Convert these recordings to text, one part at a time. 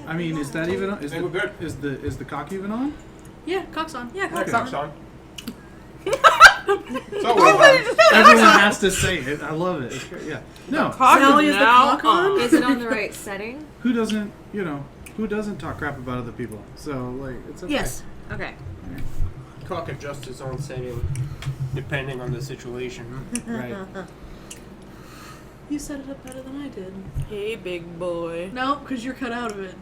I mean, is that even on? Is the cock even on? Yeah, cock's on. Yeah, Cock's on. Everyone has to say it. I love it. It's great. Yeah. No. Sally, is the cock on? Is it on the right setting? Who doesn't? Who doesn't talk crap about other people? So like, it's okay. Yes. Okay. Cock adjusts its own setting depending on the situation. Right. You set it up better than I did. Hey, big boy. No, because you're cut out of it.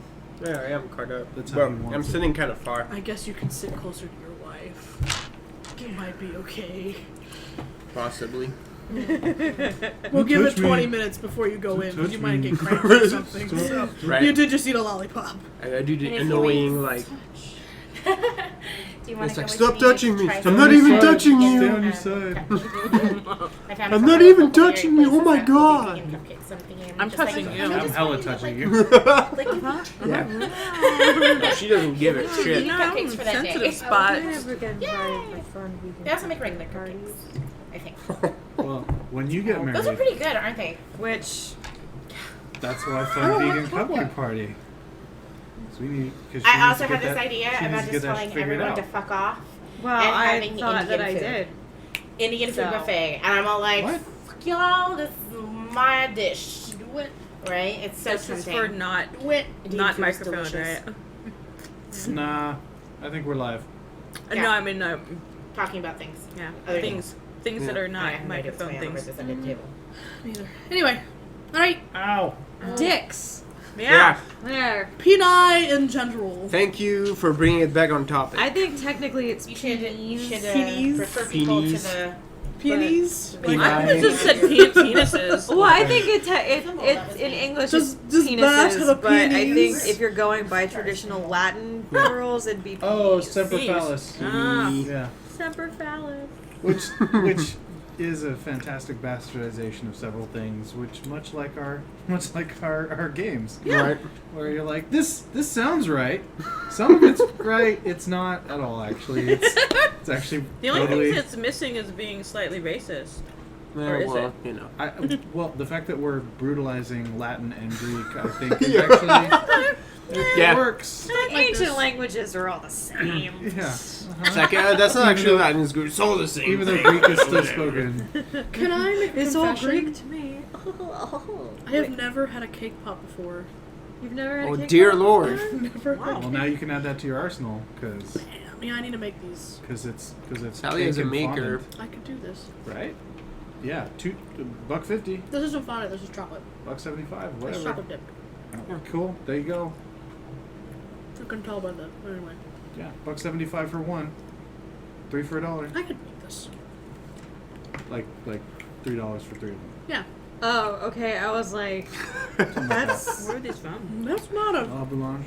Yeah, I am cut up. That's how Well, he wants I'm it. sitting kind of far. I guess you can sit closer to your wife. It might be okay. Possibly. We'll give it touch 20 me. minutes before you go in, because Touch you might me. get cramped or something. Stop. So. Right. You did just eat a lollipop. I do the And if annoying, you like... Do you want It's to like, go stop with me? touching me. Try I'm some not of even this? touching you. Stay on your side. I'm not even touching you. Oh my god. I'm touching you. I'm hella touching you. No, she doesn't give it shit. Cupcakes for that sensitive day. spots. They also make regular cupcakes, I think. Well, when you get married, Those are pretty good, aren't they? Which that's why I fun vegan cupcake party. So we need. I also have this idea about just telling everyone to fuck off. well, And I having thought that I Indian food. did. Indian food So- buffet. And I'm all like, What? fuck y'all, this is my dish. Do it. Right? It's so This is tempting. for not Do it. Indian not food is microphone, delicious. right? Nah, I think we're live. Yeah. No, I mean Talking about things. yeah, Other things that are I not have no idea what's microphone going on things. with this under the table. Neither. Anyway. Alright. Ow. Dicks. Yeah. There. Peni in general. Thank you for bringing it back on topic. I think technically it's You should Peonies. refer people Peonies. to the... Peonies. Peni. I think it just said penises. Well, I think it's in English it's Does Matt have a penises, but I think penis? if you're going by traditional Latin plurals, it'd be Oh, penis. semper Penis. phallus. Ah. Yeah. Semper phallus. Which is a fantastic bastardization of several things, which much like our games. Right. Where you're like, this sounds right. Some of it's right, it's not at all actually. It's actually The only totally thing that's missing is being slightly racist. Yeah, Or is well, it? you know. well, the fact that we're brutalizing Latin and Greek, I think, is Yeah. actually it Yeah. works. Ancient languages are all the same. Yeah. It's like, that's not actually Latin, it's good. It's all the same. Even though thing. Greek is still spoken. Can I make a It's all confession? Greek to me. I have never had a cake pop before. You've never had Oh a cake dear pop? lord. I've never had Well, now you can add that to your arsenal because Yeah, I need to make these. it's Sally cake is a and maker. fondant, I could do this. right? Yeah, $1.50, This isn't fondant, this is chocolate. $1.75, It's whatever. chocolate dip. Oh, cool. There you go. You can tell by the... Anyway. Yeah, $1.75 for one, 3 for $1. I could make this. Like $3 for 3 of them. Yeah. Oh, okay. I was like, that's Where are these from? That's not a... Au Boulange.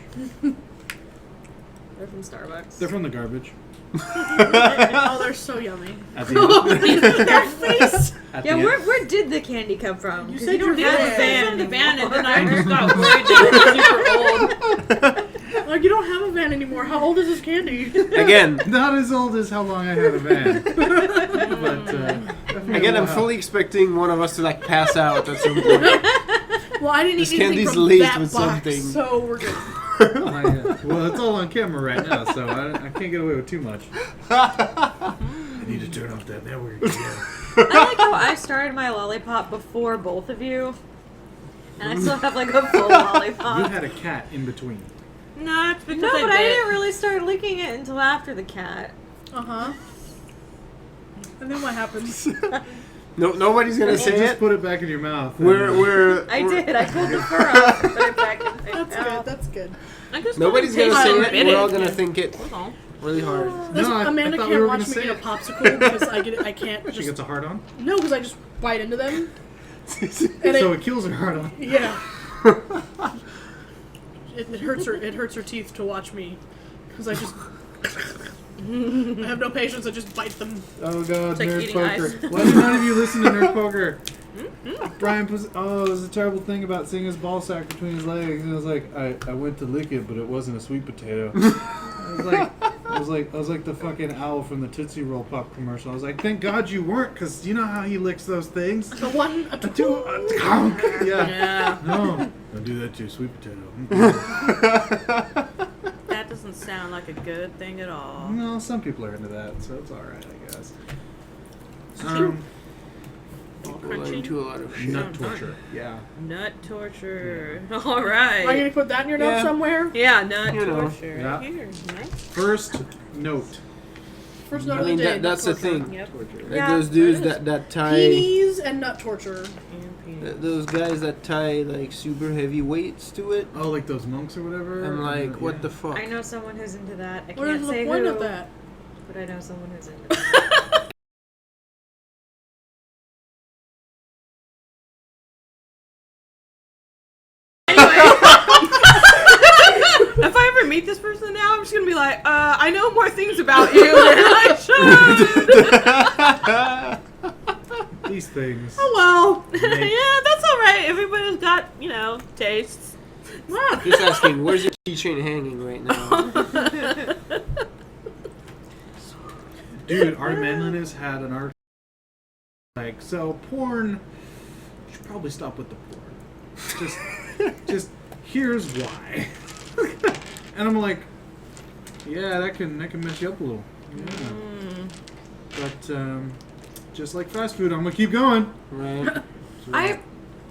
they're from Starbucks. They're from the garbage. Oh, they're so yummy. At the end. Their face! At Yeah, the where did the candy come from? You 'Cause said don't you're have from a the van From the van, and anymore. then I just got worried that it was super old. Like, you don't have a van anymore. How old is this candy? Again, Not as old as how long I had a van. But, definitely again, a I'm while. fully expecting one of us to like pass out at some point. Well, I didn't This eat anything candy's from laced that with box, something. so we're good. Well, it's all on camera right now, so I can't get away with too much. I need to turn off that network. Yeah. I like how I started my lollipop before both of you, and I still have like a full You lollipop. had a cat in between. No, it's because No, but I bit. didn't really start licking it until after the cat. Uh-huh. And then what happens? No, nobody's gonna You say just it. put it back in your mouth. We're I did. I pulled the fur off and put it back in my That's good, mouth. that's good. I just Nobody's couldn't gonna taste say it. it. Bit We're all it. gonna think it Hold on. really hard. Listen, I Amanda thought we can't were watch gonna me say eat a it. popsicle because I can't She just... gets a hard on. No, because I just bite into them. And So it kills her hard on. Yeah. It hurts her teeth to watch me, because I just I have no patience. I just bite them. Oh god, It's like Nerd eating Poker. ice. Why did none of you listen to Nerd Poker? Brian was, there's a terrible thing about seeing his ball sack between his legs, and I was like, I went to lick it, but it wasn't a sweet potato. I was like, was like the fucking owl from the Tootsie Roll Pop commercial. I was like, thank God you weren't, because you know how he licks those things. The one, a A two. two, a conk. Yeah. Yeah. No, don't do that to your sweet potato. That doesn't sound like a good thing at all. No, some people are into that, so it's all right, I guess. People are into a lot of shit. Nut torture. Yeah. Nut torture. All Am I right. gonna put that in your notes Yeah. somewhere? Yeah, nut You know. torture. Yeah. Here, nice. First note. First note I of mean, the day. that's the nut torture. thing. Yep. Torture. Like Yeah, those dudes that is. that tie, Peonies and nut torture. And penis. those guys that tie like super heavy weights to it. Oh, like those monks or whatever? I'm like, what Yeah. the fuck? I know someone who's into that. I What can't is say the point who, of that? but I know someone who's into that. If I ever meet this person now, I'm just gonna be like, I know more things about you than I should. These things. Oh well. Make- Yeah, that's alright. Everybody's got, tastes. Just asking, where's your keychain hanging right now? Dude, our manliness had an art. Like, so porn, you should probably stop with the porn. Just here's why. And I'm like, yeah, that can mess you up a little. Yeah. But just like fast food, I'm gonna keep going. Right?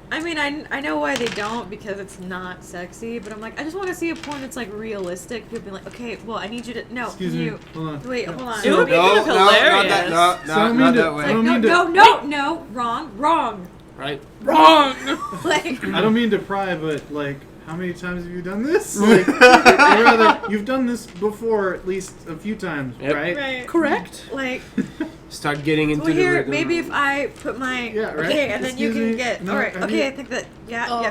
I mean, I know why they don't, because it's not sexy, but I'm like, I just want to see a porn that's like realistic. People be like, okay, well, I need you to Excuse me. Hold on. Wait, hold on. It would be kind of hilarious. no, So I mean not to- that way. I don't mean to- No, wrong. Right? Wrong. Like, I don't mean to pry, but like, how many times have you done this? Like, or rather, you've done this before at least a few times, Yep. right? right. Correct. Like, Start getting into well, the here, rhythm. maybe if I put my Yeah, right. okay, and then you Excuse can me. get No, all right. I Okay, need- I think that yeah. Oh,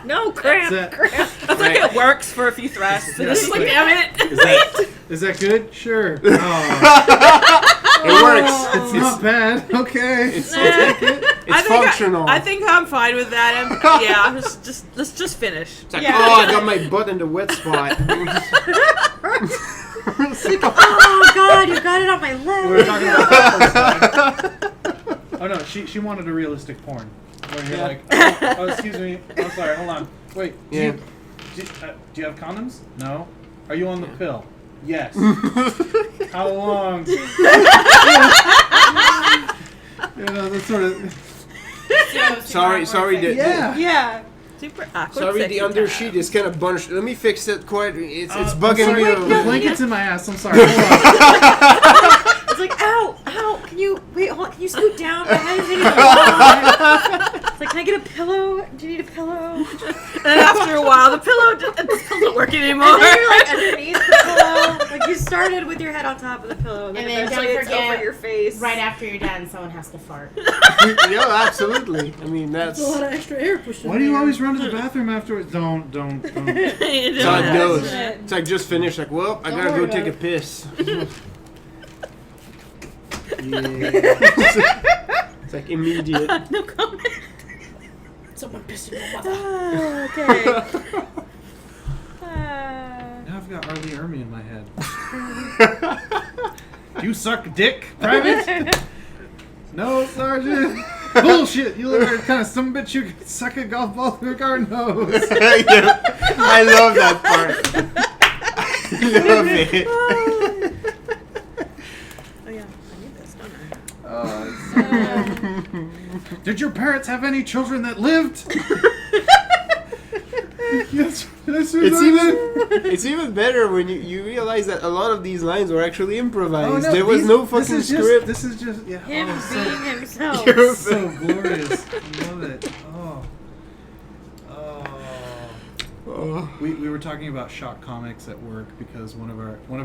No, cramp. Is that- cramp. I think it works for a few thrusts. And it's just like, damn it. Is that good? Sure. Oh, It works. it's not bad. Okay. It's I think functional. I think I'm fine with that. And yeah, let's just finish. It's like, Yeah. oh, I got my butt in the wet spot. Oh God, you got it on my We leg. were talking about oh no, she wanted a realistic porn. Where you're Yeah. like, oh, excuse me. I'm sorry. Hold on. Wait. Yeah. Do you have condoms? No. Are you on the pill? Yes. How long? That sort of. sorry, Yeah. Yeah. Super awkward. Sorry, sexy the under time. sheet is kind of bunched. Let me fix it. Quite, it's I'm bugging sorry. me. The blanket's in my ass. I'm sorry. Hold on. It's like, ow. Can you wait? Hold on. Can you scoot down? My head is hitting the wall. It's like, can I get a pillow? Do you need a pillow? And then after a while, the pillow doesn't work anymore. And then you're like underneath the pillow. Like you started with your head on top of the pillow, and then And then eventually don't it's forget, over your face. Right after you're done, someone has to fart. Yeah, absolutely. I mean, that's There's a lot of extra air pushed in Why do you there. always run to the bathroom afterwards? Don't. that's how it goes. it. It's like just finished. Like, well, I Don't gotta worry go take a about piss. It's like immediate. No comment. Someone pissed in your mother. Okay. Now I've got Arlie Ermy in my head. Do you suck dick, Private? No, Sergeant. Bullshit. You look like kind of some bitch you could suck a golf ball through a garden hose. Yeah, I love that part. I love it. Oh yeah, I need this, don't I? Did your parents have any children that lived? Yes. It's even better when you realize that a lot of these lines were actually improvised. There was no fucking script. This is just Him oh, being himself. so glorious. I love it. Oh. We were talking about shock comics at work because one of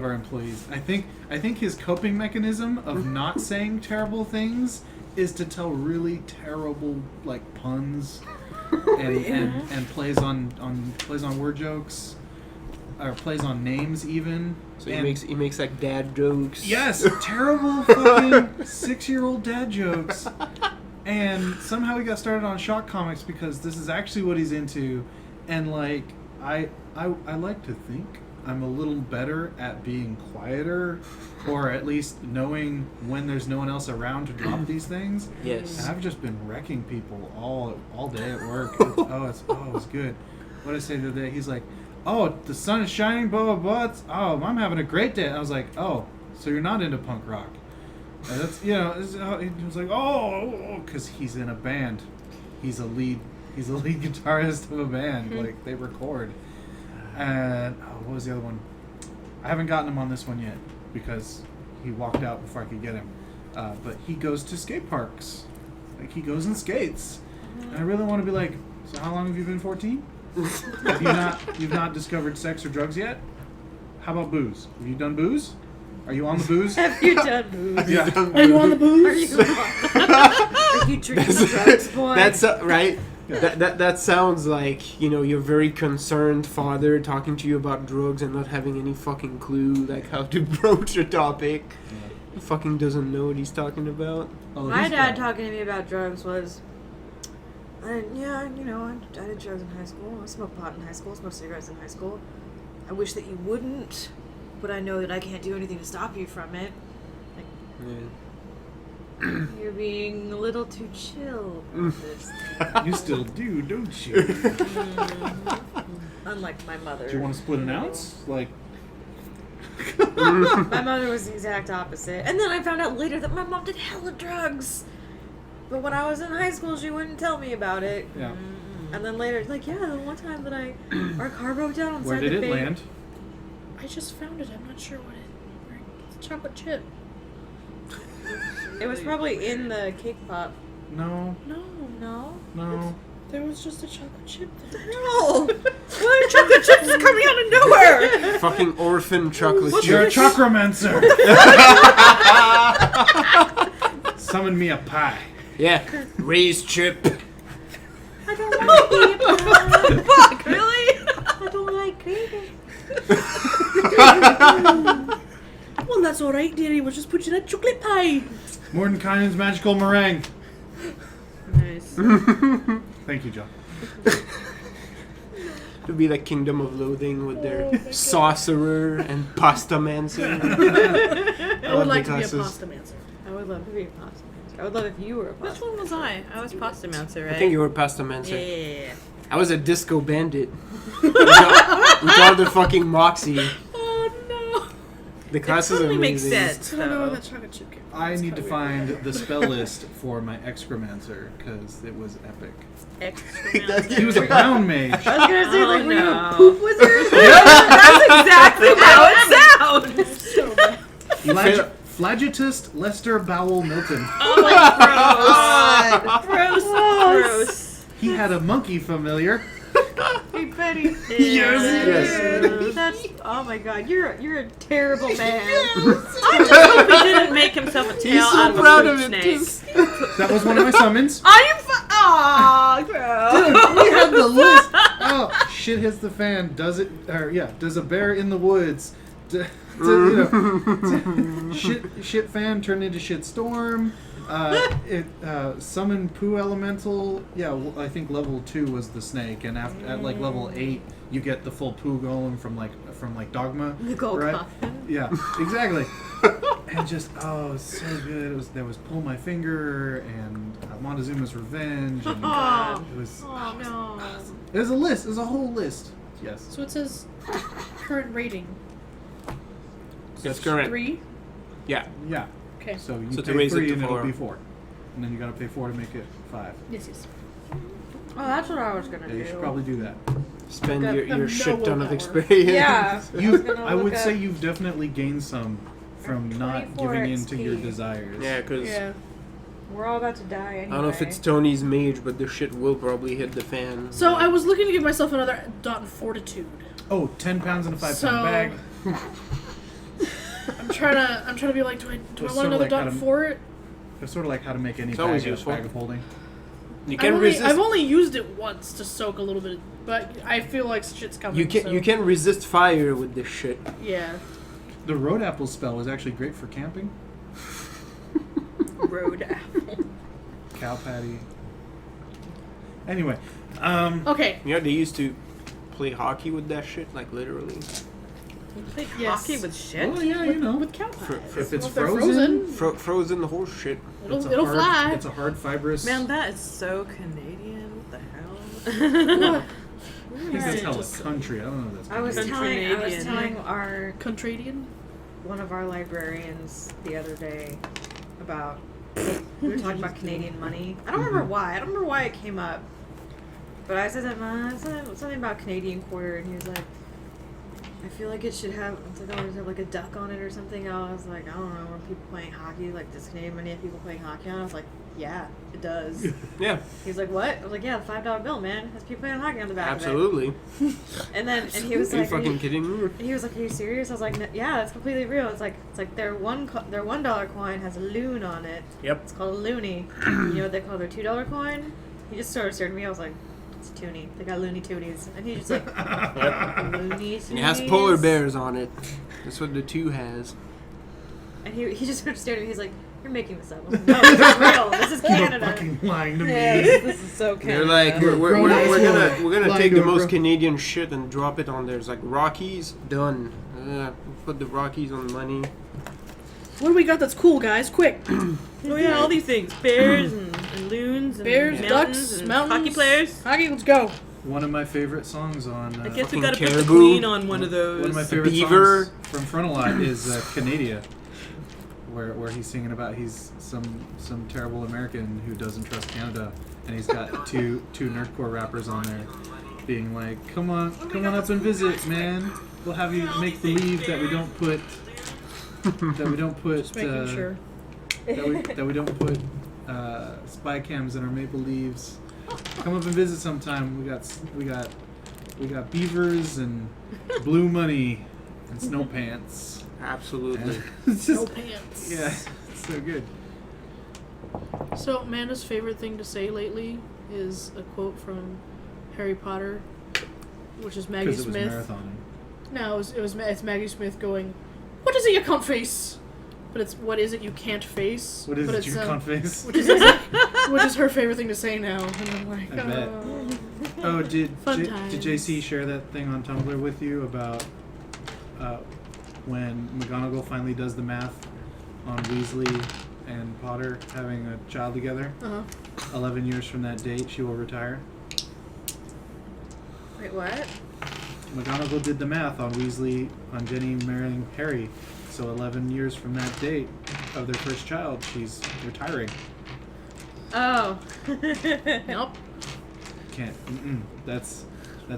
our employees, I think his coping mechanism of not saying terrible things is to tell really terrible like puns and plays on word jokes or plays on names even. So And- he makes like dad jokes. Yes, terrible fucking 6-year-old dad jokes. And somehow he got started on shock comics because this is actually what he's into. And like I like to think I'm a little better at being quieter, or at least knowing when there's no one else around to drop these things. Yes. And I've just been wrecking people all day at work. It was good. What did I say the other day? He's like, "Oh, the sun is shining, blah blah blah. I'm having a great day." And I was like, "Oh, so you're not into punk rock?" And that's he was like, "Oh," because he's in a band. He's a lead guitarist of a band. Like they record. And what was the other one? I haven't gotten him on this one yet because he walked out before I could get him. But he goes to skate parks. Like he goes and skates. And I really want to be like, so how long have you been 14? You've not discovered sex or drugs yet? How about booze? Have you done booze? Are you on the booze? Have you done booze? Yeah. Are you on the booze? Are you drinking drugs, boy? That's right. That sounds like, your very concerned father talking to you about drugs and not having any fucking clue like how to broach a topic. He fucking doesn't know what he's talking about. My dad talking to me about drugs was, I did drugs in high school. I smoked pot in high school, smoked cigarettes in high school. I wish that you wouldn't, but I know that I can't do anything to stop you from it. Like, you're being a little too chill about this. You still do, don't you? Unlike my mother. Do you want to split an ounce? Like, my mother was the exact opposite. And then I found out later that my mom did hella drugs. But when I was in high school, she wouldn't tell me about it. yeah. And then later, like, yeah, the one time that our car broke down inside Where did the it bay. land? I just found it. I'm not sure what it's a chocolate chip. It was probably in the cake pop. No. No? There was just a chocolate chip there. No! What? Chocolate chips is coming out of nowhere! Fucking orphan chocolate You're a chips. chakromancer. Summon me a pie. Yeah. Raised chip. I don't like it. Fuck, really? I don't like it. Well, that's alright, dearie. We'll just put you in a chocolate pie. Mordenkainen's magical meringue. Nice. Thank you, John. To be the kingdom of loathing with their sorcerer and pasta mancer. I would like to be a pasta mancer. I would love to be a pasta mancer. I would love if you were a Which pasta one was I? I was pasta mancer, right? I think you were pasta mancer. Yeah. I was a disco bandit. with all the fucking moxie. Oh no! The class is totally makes amazing. sense. I don't know where though. that chocolate chip came from. I It's need to kinda find weird. the spell list for my excromancer because it was epic. Extra He was a brown mage. I was gonna say, like, Oh, were you a no. poop wizard? That's exactly how it sounds. So bad. Flagitist Lester Bowell Milton. Oh my god. Gross. Gross. He had a monkey familiar. Hey, Betty. Yes. That's, oh my god, you're a terrible man. I just hope he didn't make himself a tail He's so out of a proud fruit of it, snake. That was one of my summons. I am Aw, gross. Dude, we had the list. Oh, shit hits the fan. Does a bear in the woods? Shit fan turned into shit storm. It summoned poo elemental. Yeah, I think level 2 was the snake, and at like level 8 you get the full poo golem from Dogma. The gold right? coffin. Yeah, exactly. And just it's so good. There was Pull My Finger and Montezuma's Revenge. And it was no. There's a list. There's a whole list. Yes. So it says current rating. That's correct. 3. Yeah. Yeah. Okay. So you So to pay raise it 3 to and it'll 4. be 4, and then you gotta pay 4 to make it 5. Yes. Oh, that's what I was gonna Yeah, do. you should probably do that. Spend Got your no shit ton of willpower. experience. Yeah. I would say you've definitely gained some from not 24 giving in to your XP. desires. Yeah, because Yeah. We're all about to die anyway. I don't know if it's Tony's mage, but the shit will probably hit the fan. So I was looking to give myself another dot in fortitude. Oh, 10 pounds in a 5 So- pound bag. I'm trying to be like, do I It's want sort of another like dot how to- for it? It's sort of like how to make any It's always bag a useful. bag of holding. You can resist. I've only used it once to soak a little bit, but I feel like shit's coming. You can so- you can resist fire with this shit. Yeah. The road apple spell is actually great for camping. Road apple. Cow patty. Anyway, Okay. You know they used to play hockey with that shit, like literally. Play Yes. hockey with shit. Well, yeah, you know. With cow pies. If it's If they're frozen, Frozen the whole shit. it's a It'll hard, fly. It's a hard fibrous. Man, that is so Canadian. What the hell? I think that's hella country. I don't know if that's I was Canadian. telling our Contradian? one of our librarians the other day about we were talking about Canadian money. I don't remember why. I don't remember why it came up. But I said something about Canadian quarter, and he was like, I feel like it should have, it's like, oh, does it have like a duck on it or something? I was like, I don't know, are people playing hockey? Like, does Canadian money have people playing hockey on it? I was like, yeah, it does. Yeah, He was like, what? I was like, yeah, the $5 bill, man. Has people playing hockey on the back absolutely. of it. And he was Are you like, fucking kidding me? and he was like, are you serious? I was like, no, yeah, it's completely real. It's like their $1 coin has a loon on it. Yep. It's called a loony. You know what they call their $2 coin? He just sort of stared at me. I was like, it's Toonie. They got Looney Toonies. And he just like, Looney Toonies. It has polar bears on it. That's what the 2 has. And he just sort of stared at me. He's like, you're making this up. I was like, no, this is real. This is You're Canada. fucking lying to me. This is so Canada. They're like, we're gonna Lying take to the a most bro. Canadian shit and drop it on there. It's like Rockies, done. Put the Rockies on money. What do we got that's cool, guys? Quick! Oh yeah, all these things. Bears and loons and Bears, mountains ducks, and mountains. hockey players. Hockey, let's go. One of my favorite songs on. I guess we Fucking gotta put the caribou. queen on one of those. One of my favorite beaver. songs from Frontalot is Canada, where he's singing about he's some terrible American who doesn't trust Canada, and he's got two nerdcore rappers on there, being like, come on up and visit, man. We'll have you make believe that we don't put Just making sure. that we don't put spy cams in our maple leaves. Come up and visit sometime. We got beavers and blue money and snow pants. Absolutely. It's No just, pants. yeah, it's so good. So, Amanda's favorite thing to say lately is a quote from Harry Potter, which is Maggie Because it was Smith. marathoning. No, it's Maggie Smith going, "What is it you can't face?" But it's what is it you can't face? What is but it it's, you can't face? which is her favorite thing to say now. And I'm like, I bet. oh. Oh, did Fun did JC share that thing on Tumblr with you about when McGonagall finally does the math on Weasley and Potter having a child together? 11 years from that date, she will retire. Wait, what? McGonagall did the math on Jenny marrying Harry. So 11 years from that date of their first child, she's retiring. Oh. Nope. Can't. That's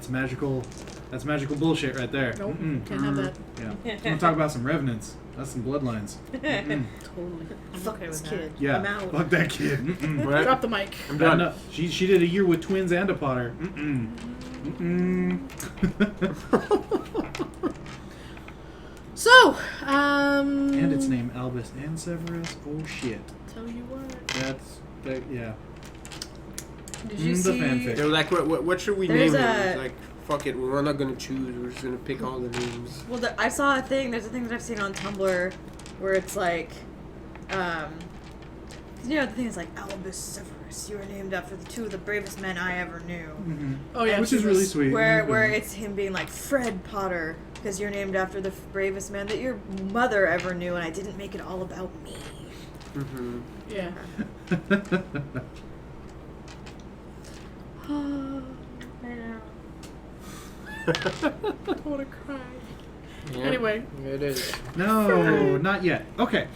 magical. That's magical bullshit right there. Nope. Can't have that. Yeah. I'm gonna talk about some revenants. That's some bloodlines. Totally. I'm Fuck okay this with kid. Yeah. I'm out. Fuck that kid. that. Right? Drop the mic. I'm done. No, she did a year with twins and a Potter. So, And it's named Albus and Severus. Oh shit. Tell you what. Yeah. Did you The see? fanfic. They're like, what should we There's name a- it? It's like, fuck it, we're not gonna choose. We're just gonna pick all the names. Well, I saw a thing. There's a thing that I've seen on Tumblr where it's like, you know, the thing is like Albus Severus. You were named after the 2 of the bravest men I ever knew. Mm-hmm. Oh yeah, Which is really sweet. Where it's him being like Fred Potter because you're named after the bravest man that your mother ever knew, and I didn't make it all about me. Mm-hmm. Yeah. I know. I want to cry. Yeah, Anyway. it is. No, not yet. Okay,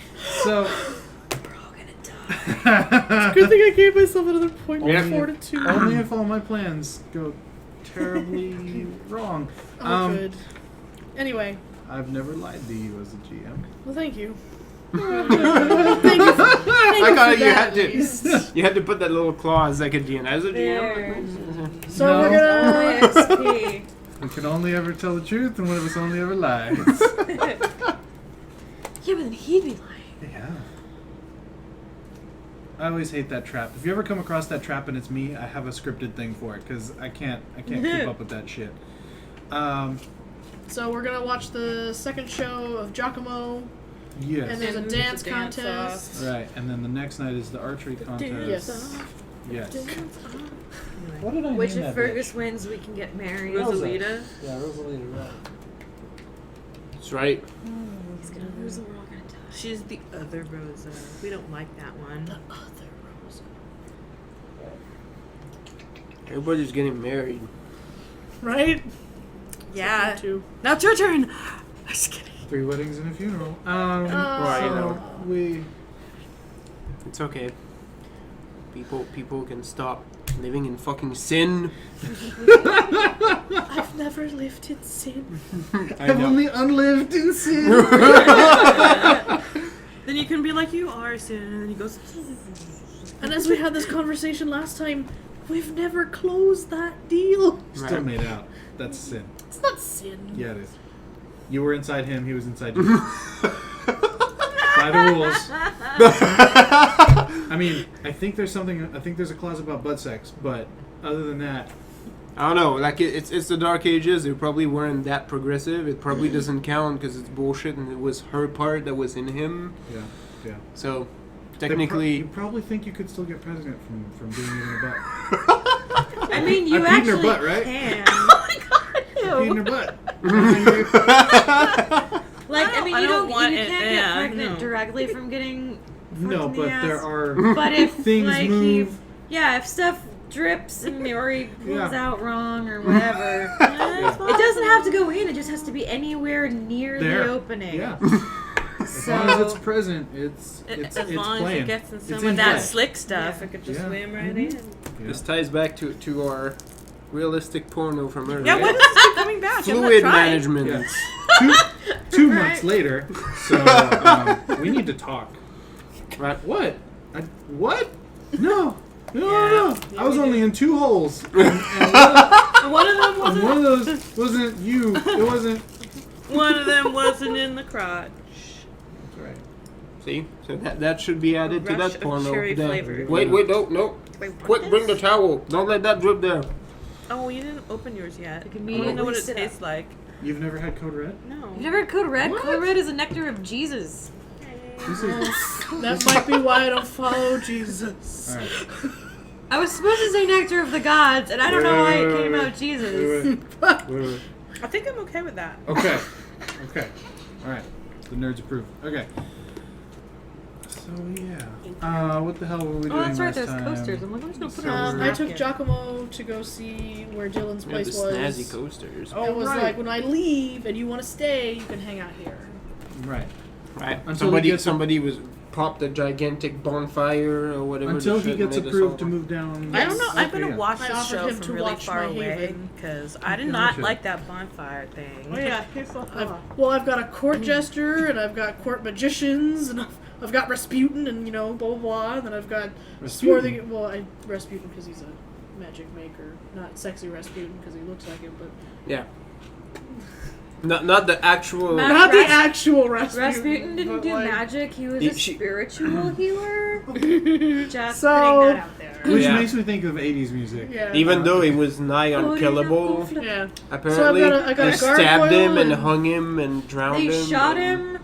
so. We're all gonna die. Good thing I gave myself another point Yeah. of fortitude. Only if all my plans go terribly wrong. Oh, good. Anyway, I've never lied to you as a GM. well, thank you. I got it. You that, had at to. least. You had to put that little clause like a GM. As a There. GM. So No. we're gonna. ISP. We can only ever tell the truth, and one of us only ever lies. Yeah, but then he'd be lying. Yeah. I always hate that trap. If you ever come across that trap and it's me, I have a scripted thing for it because I can't keep up with that shit. So we're gonna watch the second show of Giacomo, Yes. and there's a And dance the dance contest. Right, and then the next night is the archery contest. Yes. Yes. What did I Which, name if that Fergus bitch? wins, we can get married. Rosa. Rosalita. Yeah, Rosalita, right. That's right. He's gonna lose and we're all gonna die. She's the other Rosa. We don't like that one. The other Rosa. Everybody's getting married. Right? Yeah. Too. Now it's your turn. I'm just kidding. 3 weddings and a funeral. Well, you So know. we. It's okay. People can stop living in fucking sin. I've never lived in sin. I've only unlived in sin. Then you can be like, you are sin, and then he goes. And as we had this conversation last time, we've never closed that deal. Still Right. made out. That's sin. It's not sin. Yeah, it is. You were inside him. He was inside you. By the rules. I mean, I think there's a clause about butt sex, but other than that, I don't know. Like it's the Dark Ages. They probably weren't that progressive. It probably doesn't count because it's bullshit, and it was her part that was in him. yeah. So You technically, probably think you could still get pregnant from being in her butt. I mean, you I peed in her actually butt, right? can. Pee in her butt. Like, I mean, you don't want you it, can't yeah, get pregnant no. directly from getting. No, fucked in the but ass. there are But if things like move. if stuff drips and or he pulls Yeah. out wrong or whatever, Yeah. it doesn't have to go in. It just has to be anywhere near There. the opening. Yeah. As So long as it's present, it's As it's long playing. as it gets in some It's of in that play. slick stuff, Yeah. it could just Yeah. swim right Mhm. in. Yeah. this ties back to our realistic porno from earlier. Yeah, when does this keep coming back? I'm not Fluid trying. management. Yeah. Two Right. months later, so we need to talk. Right. What? What? No. No. Yeah, I was only in 2 holes, and One of them one wasn't. of those wasn't you. It wasn't. One of them wasn't in the crotch. That's right. See, so that should be added to Rush that of porno. cherry There. flavor. Wait, no. Wait, Quick, bring the towel. Don't let that drip there. Oh, you didn't open yours yet. You can I want to know what it immediately sit tastes like. You've never had Code Red? No. You've never heard Code Red? What? Code Red is a nectar of Jesus. This is. That might be why I don't follow Jesus. All right. I was supposed to say nectar of the gods, and I don't know why it came out Jesus. Wait. I think I'm okay with that. Okay. All right. The nerds approve. Okay. So yeah. What the hell were we doing Oh, that's right. last There's time? coasters. I'm like, I'm just gonna put it on I this took napkin. Giacomo to go see where Dylan's Yeah, the place was. snazzy coasters. Oh, It was right. like, when I leave and you want to stay, you can hang out here. Right. Right. Until he gets- Somebody was popped a gigantic bonfire or whatever. Until the he shit gets made us approved all- to move down. I don't know. I'm Okay, gonna yeah. watch I this offered show him from to really watch far my away haven. because I did Gotcha. not like that bonfire thing. Oh yeah. I've got a court jester, and I've got court magicians, and I've got Rasputin, and blah blah blah. And then I've got Swarthy. Well, Rasputin because he's a magic maker, not sexy Rasputin because he looks like him, but Yeah. Not the actual. Ma- not the Ras- actual Rasputin. Rasputin didn't but, do like, magic. He was He- a she- spiritual healer. Just So- putting that out there. Which Yeah. makes me think of 80s music. Yeah. Even though he was nigh Oh, unkillable, Yeah. apparently I got they a stabbed him gargoyle and and- hung him and drowned They him. shot and- him.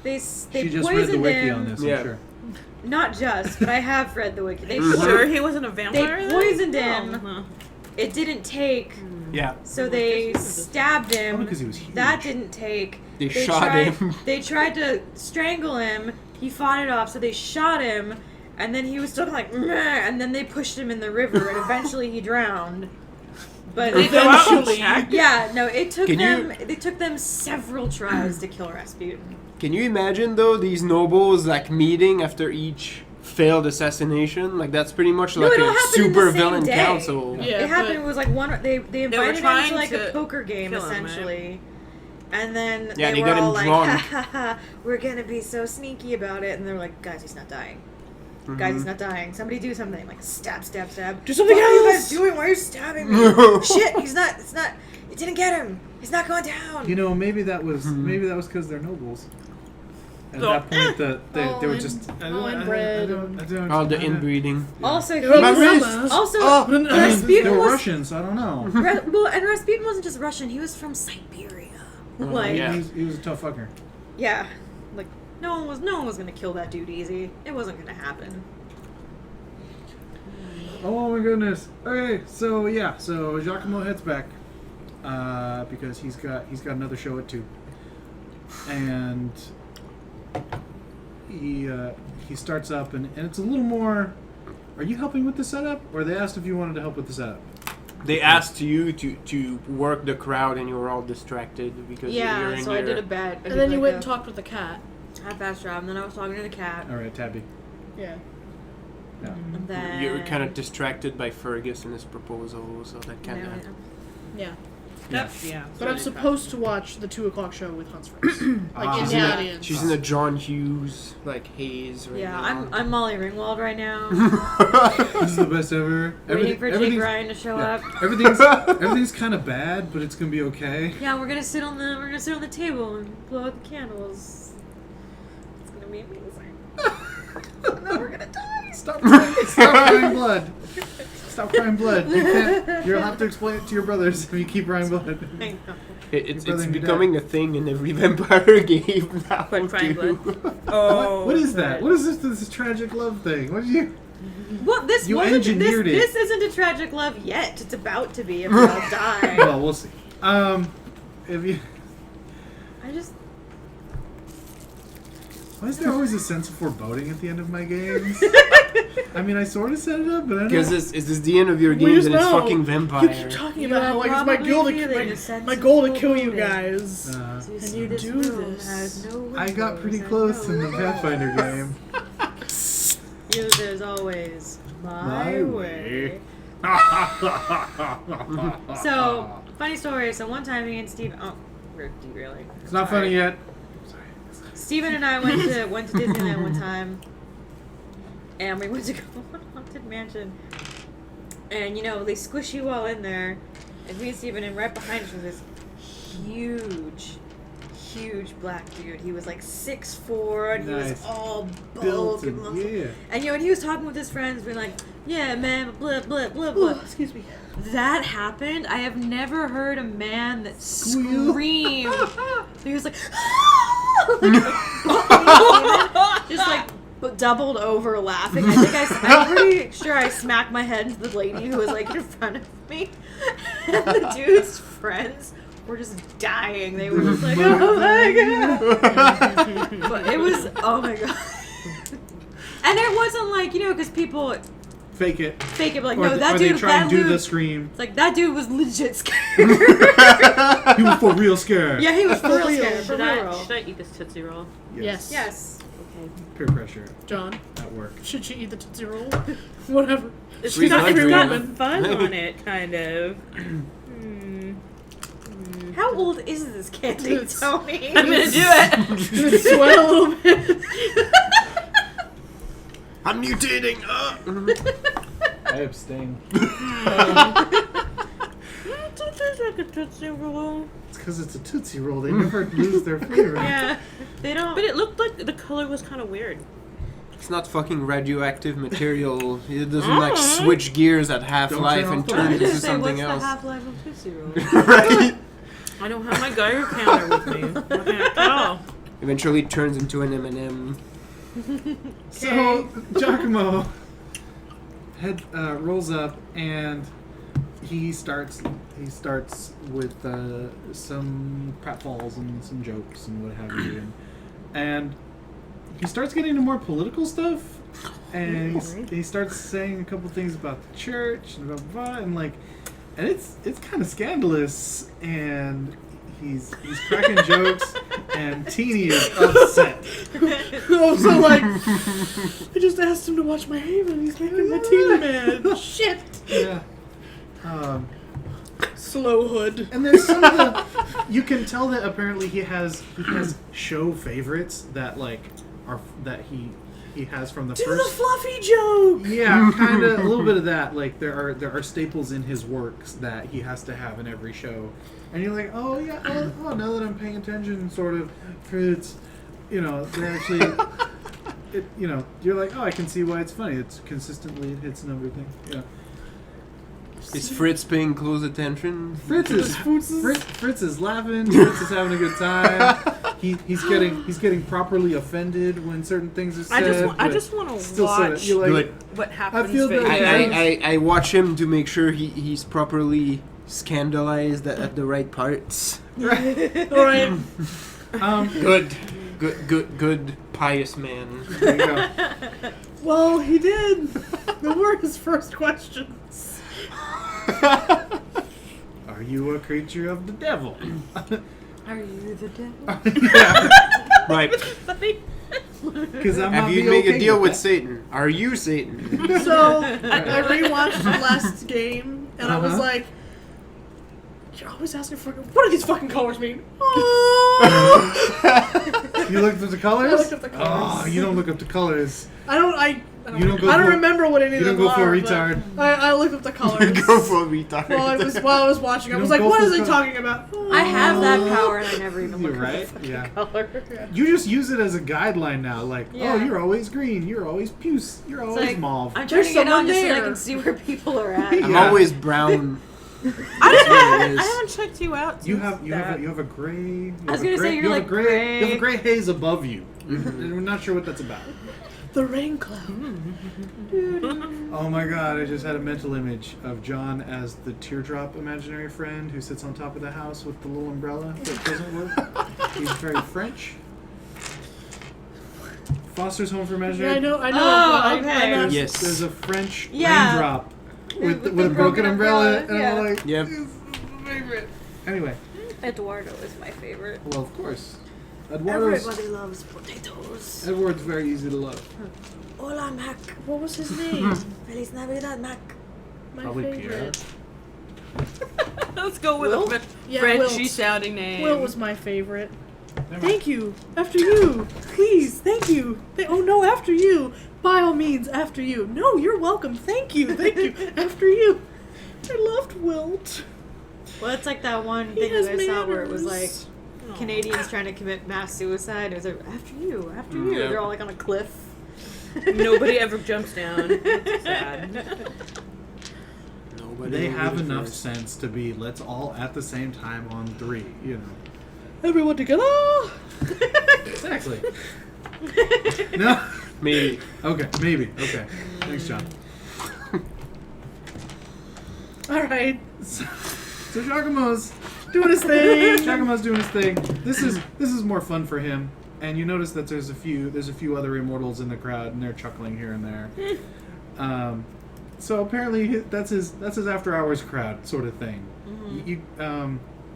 They She just read the poisoned wiki him. on this, Yeah. I'm sure. Not just, but I have read the wiki. They Mhm. Sure, he wasn't a vampire. then? poisoned him. Oh, It didn't take, Yeah. so they stabbed him. Probably 'cause he was huge. That didn't take. They shot tried, him. They tried to strangle him. He fought it off, so they shot him, and then he was still like, meh, and then they pushed him in the river, and eventually he drowned. But They go out and Eventually. check. yeah, no, it took Can them. It took them several tries to kill Rasputin. Can you imagine though these nobles like meeting after each failed assassination? Like that's pretty much No, like it all a happened in the super same villain day. council. Yeah, It happened. but- It was like one. They invited him trying to like a to poker game kill him, right? essentially, and then Yeah, they they were got him all like, drunk. ha, ha, ha, "We're gonna be so sneaky about it," and they're like, "Guys, he's not dying. Guys, he's not dying. Somebody do something." Like stab, stab, stab. Do something What are you guys else! doing? Why are you stabbing me? Shit, he's not. It's not. It didn't get him. He's not going down. You know, maybe that was because they're nobles. At So- that point, they were and- just inbred and- Oh, the inbreeding. Also, he My was wrist! also Oh, I mean, Rasputin they were was Russian, so I don't know. Well, and Rasputin wasn't just Russian. He was from Siberia. Like, yeah. He was a tough fucker. yeah, like no one was gonna kill that dude easy. It wasn't gonna happen. Oh my goodness. Okay, so yeah, so Giacomo heads back because he's got another show at 2. and he starts up, and it's a little more. Are you helping with the setup, or they asked if you wanted to help with the setup? They asked you to work the crowd, and you were all distracted because you're Yeah, in so your... I did a bad. And then you went and talked with the cat. half-assed job, and then I was talking to the cat, All right, Tabby. Yeah. Yeah. and then You were kind of distracted by Fergus and his proposal, so that kind of... Yeah. Yeah. But I'm supposed to watch the 2:00 show with Hans Fritz. Like in the Yeah. audience. She's in the John Hughes, like, haze right Yeah, now. I'm Molly Ringwald right now, This is the best ever. waiting for Jake everything's- Ryan to show yeah, up. everything's kind of bad, but it's gonna be okay. Yeah, we're gonna sit on the table and blow out the candles. It's gonna be amazing. No, we're gonna die. Stop crying blood. Stop crying blood. You can't. You'll have to explain it to your brothers if you keep crying blood. I know. It's Your brother and your becoming a thing in every vampire game now, Quit crying too. blood. Oh. What is that? What is this tragic love thing? What did you? Well, this You wasn't. engineered it. This isn't a tragic love yet. It's about to be if we all die. Well, we'll see. If you. I just. Why is there always a sense of foreboding at the end of my games? I mean, I sort of set it up, but I don't. Because is this the end of your We games just and it's know. fucking You vampire? keep talking You about are how like it's my probably goal feeling a to sense my of goal to kill you foreboding. guys. And you do this. I got pretty close in the Pathfinder game. There's always my way. So, funny story. So one time me and Steve. Oh, we're derailing. It's not funny yet. Steven and I went to Disneyland one time, and we went to go on Haunted Mansion. And you know they squish you all in there, and me and Steven, and right behind us was this huge black dude. He was like 6'4", and he was Nice. all Built bulk and and muscle. yeah. And you know, and he was talking with his friends, being like, "Yeah, man, blah blah blah blah." Oh, excuse me. That happened. I have never heard a man that Squeal. screamed. He was like, just like doubled over laughing. I think I'm pretty sure I smacked my head into the lady who was like in front of me. And the dude's friends were just dying. They were just like, oh my god. But it was, oh my god. And it wasn't like, you know, because people Fake it. fake it, but like, Or no, that dude, they try and do dude, the scream. it's like, that dude was legit scared. He was for real scared. Yeah, he was for real real. scared. For Should I, real. should I eat this Tootsie Roll? Yes. Yes. Okay. Peer pressure John, at work. should she eat the Tootsie Roll? Whatever. It's Sweet got hydrate. fun on it, kind of. How old is this candy, It's- Tony? I'm gonna do it. Did it sweat a little bit? I'm mutating! I abstain. It's like a Tootsie Roll. It's because it's a Tootsie Roll. They never lose their flavor. Yeah, they don't. But it looked like the color was kind of weird. It's not fucking radioactive material. It doesn't like switch gears at half-life turn and off the turn light. into Say, what's something the else. half-life of Tootsie Roll? Right? I don't have my Geiger counter with me. What can I tell? Eventually it turns into an M&M. So Giacomo rolls up and he starts with some pratfalls and some jokes and what have you, and he starts getting into more political stuff, and he starts saying a couple things about the church and blah blah, blah, and like, and it's kind of scandalous, and he's cracking jokes, and Teeny is upset. Oh, so like, I just asked him to watch my Haven. He's making my team mad. Shit. Yeah. Slow hood. And there's some of the, you can tell that apparently he has show favorites that like are that he has from the Do the first. fluffy joke. Yeah, kind of a little bit of that. Like there are staples in his works that he has to have in every show, and you're like, oh yeah, oh now that I'm paying attention, sort of, it's, you know, they actually, it, you know, you're like, oh, I can see why it's funny. It's consistently, it hits and everything. Yeah. Is Fritz paying close attention? Fritz is laughing. Fritz is having a good time. He's getting properly offended when certain things are said. I just want to still said it. watch You're like, Good. what happens. feel that- because- I watch him to make sure he's properly scandalized at the right parts. All right. Good, pious man. There you go. Well, he did. What were his first questions? Are you a creature of the devil? Are you the devil? Yeah. Right. Because I'm Have not you be make okay a deal with that. Satan? Are you Satan? So I rewatched the last game, and I was Uh-huh. like, "You're always asking for what do these fucking colors mean?" Oh. You looked at the colors? I looked up the colors. Oh, you don't look up the colors. I don't You don't go I don't for- remember what any You of don't them go for are. a but retard. I looked up the colors. Go for a retard. While I was watching, I You was don't like, go "What for is he color. talking about?" Oh. I have that power and I never even You're look right. at the fucking Yeah. color. You just use it as a guideline now. Like, Yeah. oh, you're always green. You're always puce. You're It's always like, mauve. I'm There's turning it on someone just so I there. can see where people are at. I'm Yeah. always brown. I is. haven't checked you out. You since have that. a gray. I was gonna say you're like You have a gray haze above you. And we're not sure what that's about. The rain cloud. Oh my god! I just had a mental image of John as the teardrop imaginary friend who sits on top of the house with the little umbrella that doesn't work. He's very French. Foster's Home for Yeah, Imaginary. I know. Oh, I okay. know. Yes. There's a French Yeah. raindrop with With a the broken broken umbrella, umbrella, and yeah. I'm like, Yep. this is my favorite. Anyway, Eduardo is my favorite. well, of course, Eduardo's loves potatoes. Edward's very easy to love. Hola, Mac. What was his name? Feliz Navidad, Mac. My Probably favorite. Let's go with Will? a Yeah, Frenchy Wilt. sounding name. Will was my favorite. Never mind. Thank you. After you. Please. Thank you. Oh, no, after you. By all means, after you. No, you're welcome. Thank you. Thank you. After you. I loved Wilt. Well, it's like that one He thing has that I saw where it was like manners. Canadians trying to commit mass suicide. It was like, after you, after you. Yeah. They're all like on a cliff. Nobody ever jumps down. It's sad. Nobody They will have be enough first. sense to be let's all at the same time on 3, you know. Everyone together. Exactly. No? Maybe. Okay, maybe. Okay. Thanks, John. All right. So Giacomo's Doing his thing. Giacomo's doing his thing. This is more fun for him. And you notice that there's a few other immortals in the crowd, and they're chuckling here and there. So apparently that's his after hours crowd sort of thing.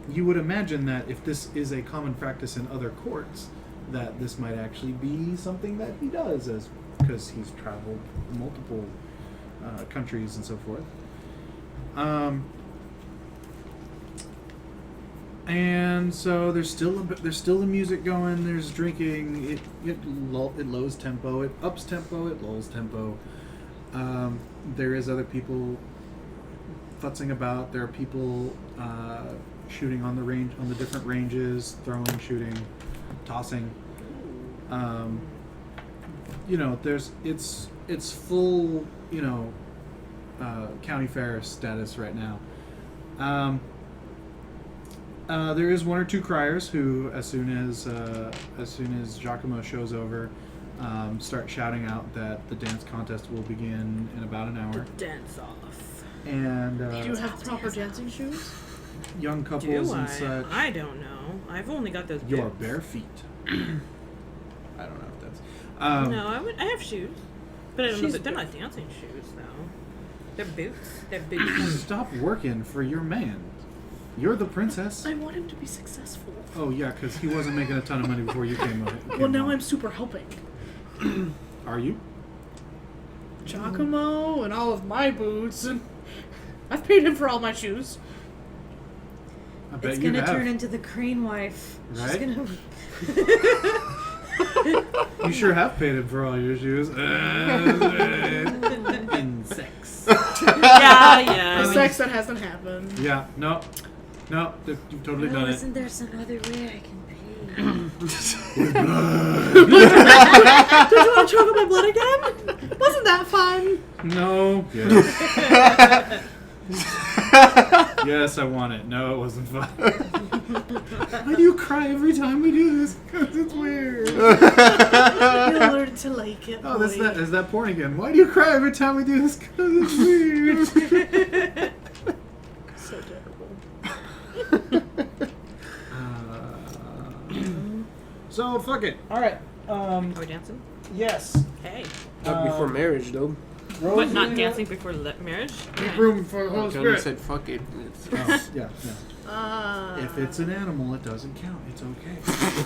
You would imagine that if this is a common practice in other courts, that this might actually be something that he does, because he's traveled multiple countries and so forth. And so there's still the music going. There's drinking. It lows tempo. It ups tempo. It lulls tempo. There is other people futzing about. There are people shooting on the different ranges, throwing, shooting, tossing. It's full county fair status right now. There is one or two criers who, as soon as Giacomo shows over, start shouting out that the dance contest will begin in about an hour. Dance off. And Do you have proper dancing shoes? young couples Do and such. I don't know. I've only got those. Your boots. bare feet. I don't know if that's. No, I have shoes, but I don't know. She's That they're not dancing shoes though. They're boots. They're boots. Stop working for your man. You're the princess. I want him to be successful. Oh yeah, because he wasn't making a ton of money before you came. Well, now I'm super helping. Are you? Giacomo and all of my boots, and I've paid him for all my shoes. I bet It's you gonna have. turn into the crane wife. Right? She's gonna. You sure have paid him for all your shoes. In sex. yeah. The sex that hasn't happened. Yeah. No. You've totally done it. Isn't there some other way I can pay? Don't you want to choke on my blood again? Wasn't that fun? No. Yes. Yes, I want it. No, it wasn't fun. Why do you cry every time we do this? Because it's weird. You'll learn to like it, Oh, boy. is that porn again? Why do you cry every time we do this? Because it's weird. So terrible. So fuck it. All right. Are we dancing? Yes. Hey. Not before marriage, though. But not dancing before marriage? Make room for the Holy Johnny Spirit. said, "Fuck it." Oh, yeah. If it's an animal, it doesn't count. It's okay.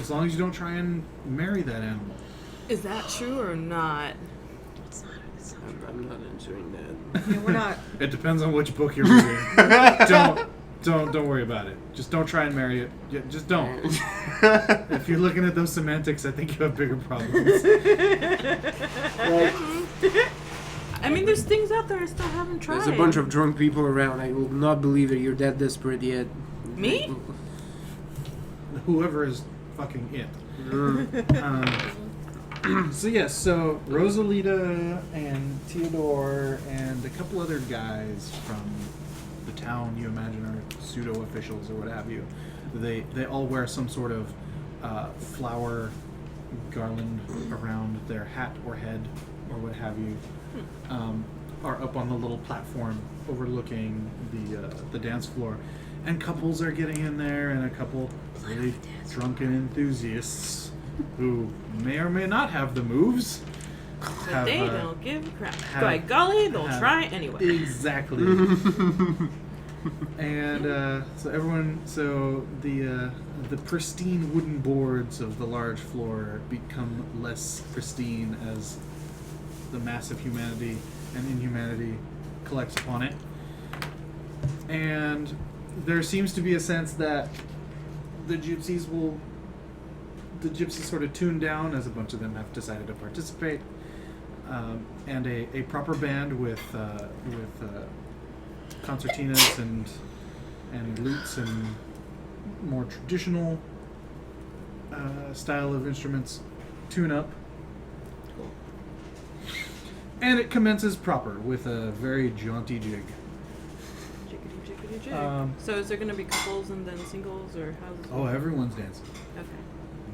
As long as you don't try and marry that animal. Is that true or not? I'm not answering that. Yeah, we're not. It depends on which book you're reading. Don't worry about it. Just don't try and marry it. Just don't. If you're looking at those semantics, I think you have bigger problems. I mean, there's things out there I still haven't tried. There's a bunch of drunk people around. I will not believe that you're that desperate yet. Me? Whoever is fucking it. So yes, so Rosalita and Theodore and a couple other guys from the town you imagine are pseudo officials or what have you. They all wear some sort of flower garland around their hat or head or what have you. Are up on the little platform overlooking the dance floor, and couples are getting in there, and a couple really drunken enthusiasts who may or may not have the moves. But they don't give a crap. By golly, they'll try anyway. Exactly. And so the pristine wooden boards of the large floor become less pristine as the massive humanity and inhumanity collects upon it. And there seems to be a sense that the gypsies sort of tune down as a bunch of them have decided to participate. And a proper band with concertinas and lutes and more traditional style of instruments tune up. And it commences proper with a very jaunty jig. Jiggity, jiggity, jig. Um, So is there going to be couples and then singles, or how's this? Oh, everyone's dancing. Okay.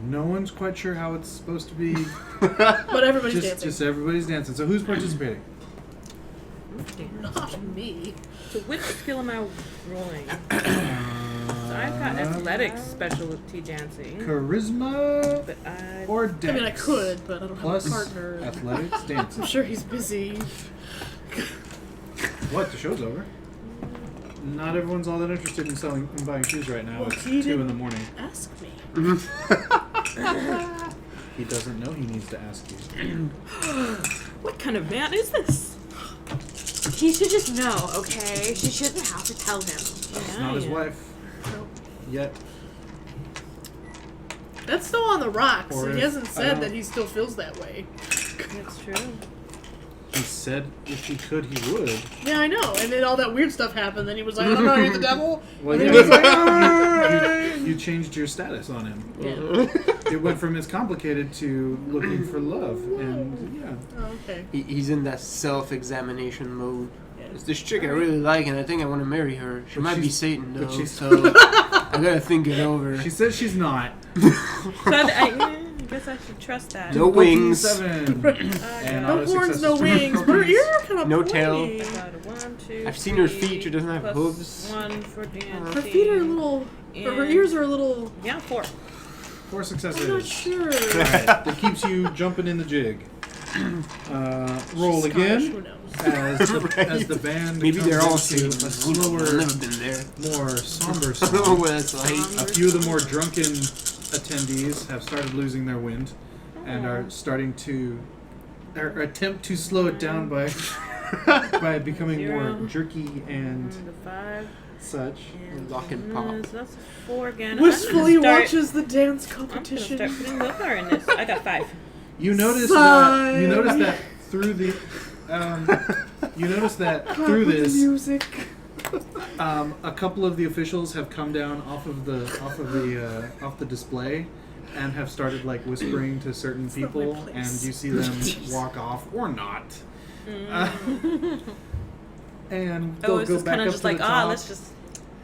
No one's quite sure how it's supposed to be. But everybody's dancing. Just everybody's dancing. So who's participating? Not me. So which skill am I rolling? So I've got athletics specialty dancing. Charisma But I... or I dex? mean, I could, but I don't Plus have a partner. athletics dancing. I'm sure he's busy. What? The show's over. Not everyone's all that interested in buying shoes right now. Well, It's he 2 in the didn't morning. Ask me. He doesn't know he needs to ask you. What kind of man is this? He should just know, okay? She shouldn't have to tell him. It's not his wife Nope. yet. That's still on the rocks. Or He if- hasn't I said don't- that he still feels that way. That's true. He said if he could, he would. Yeah, I know. And then all that weird stuff happened. Then he was like, "I don't know, you're the devil." Well, And yeah, then he was like, "Ah." you changed your status on him. Yeah. It went from as complicated to looking for love, and yeah. Oh, okay. He's in that self-examination mode. Yeah. It's this chick I really like, and I think I want to marry her. She But might be she's- Satan, but though, she's- so I gotta think it over. She says she's not. So I guess I should trust that. No wings. 7. And No auto horns, no successes. wings. But her ears are kind of No pointy. tail. I got a 1, 2, I've seen her 3, feet. She doesn't have plus hooves. 1 for dancing. Her feet are a little. Or her And- ears are a little. Yeah, 4. 4 successes. I'm not sure. Alright, that keeps you jumping in the jig. Roll Scottish, again Who knows? as the band Maybe they're all comes into Satan. a slower, I've never been there. more somber I don't know song. what it's like. A few of the more drunken attendees have started losing their wind and are starting to attempt to slow it down by becoming more 0. jerky and The 5. such. And Lock and pop. So that's a 4 again. Wistfully I'm gonna watches the dance I'm gonna competition. start putting willpower in this. I got 5. You notice Sigh. that through the you notice that God, through with the this music. a couple of the officials have come down off the display and have started like whispering to certain not my people, place. and you see them walk off or not. And they'll Oh, it's go just back kind up of just to like, the top. let's just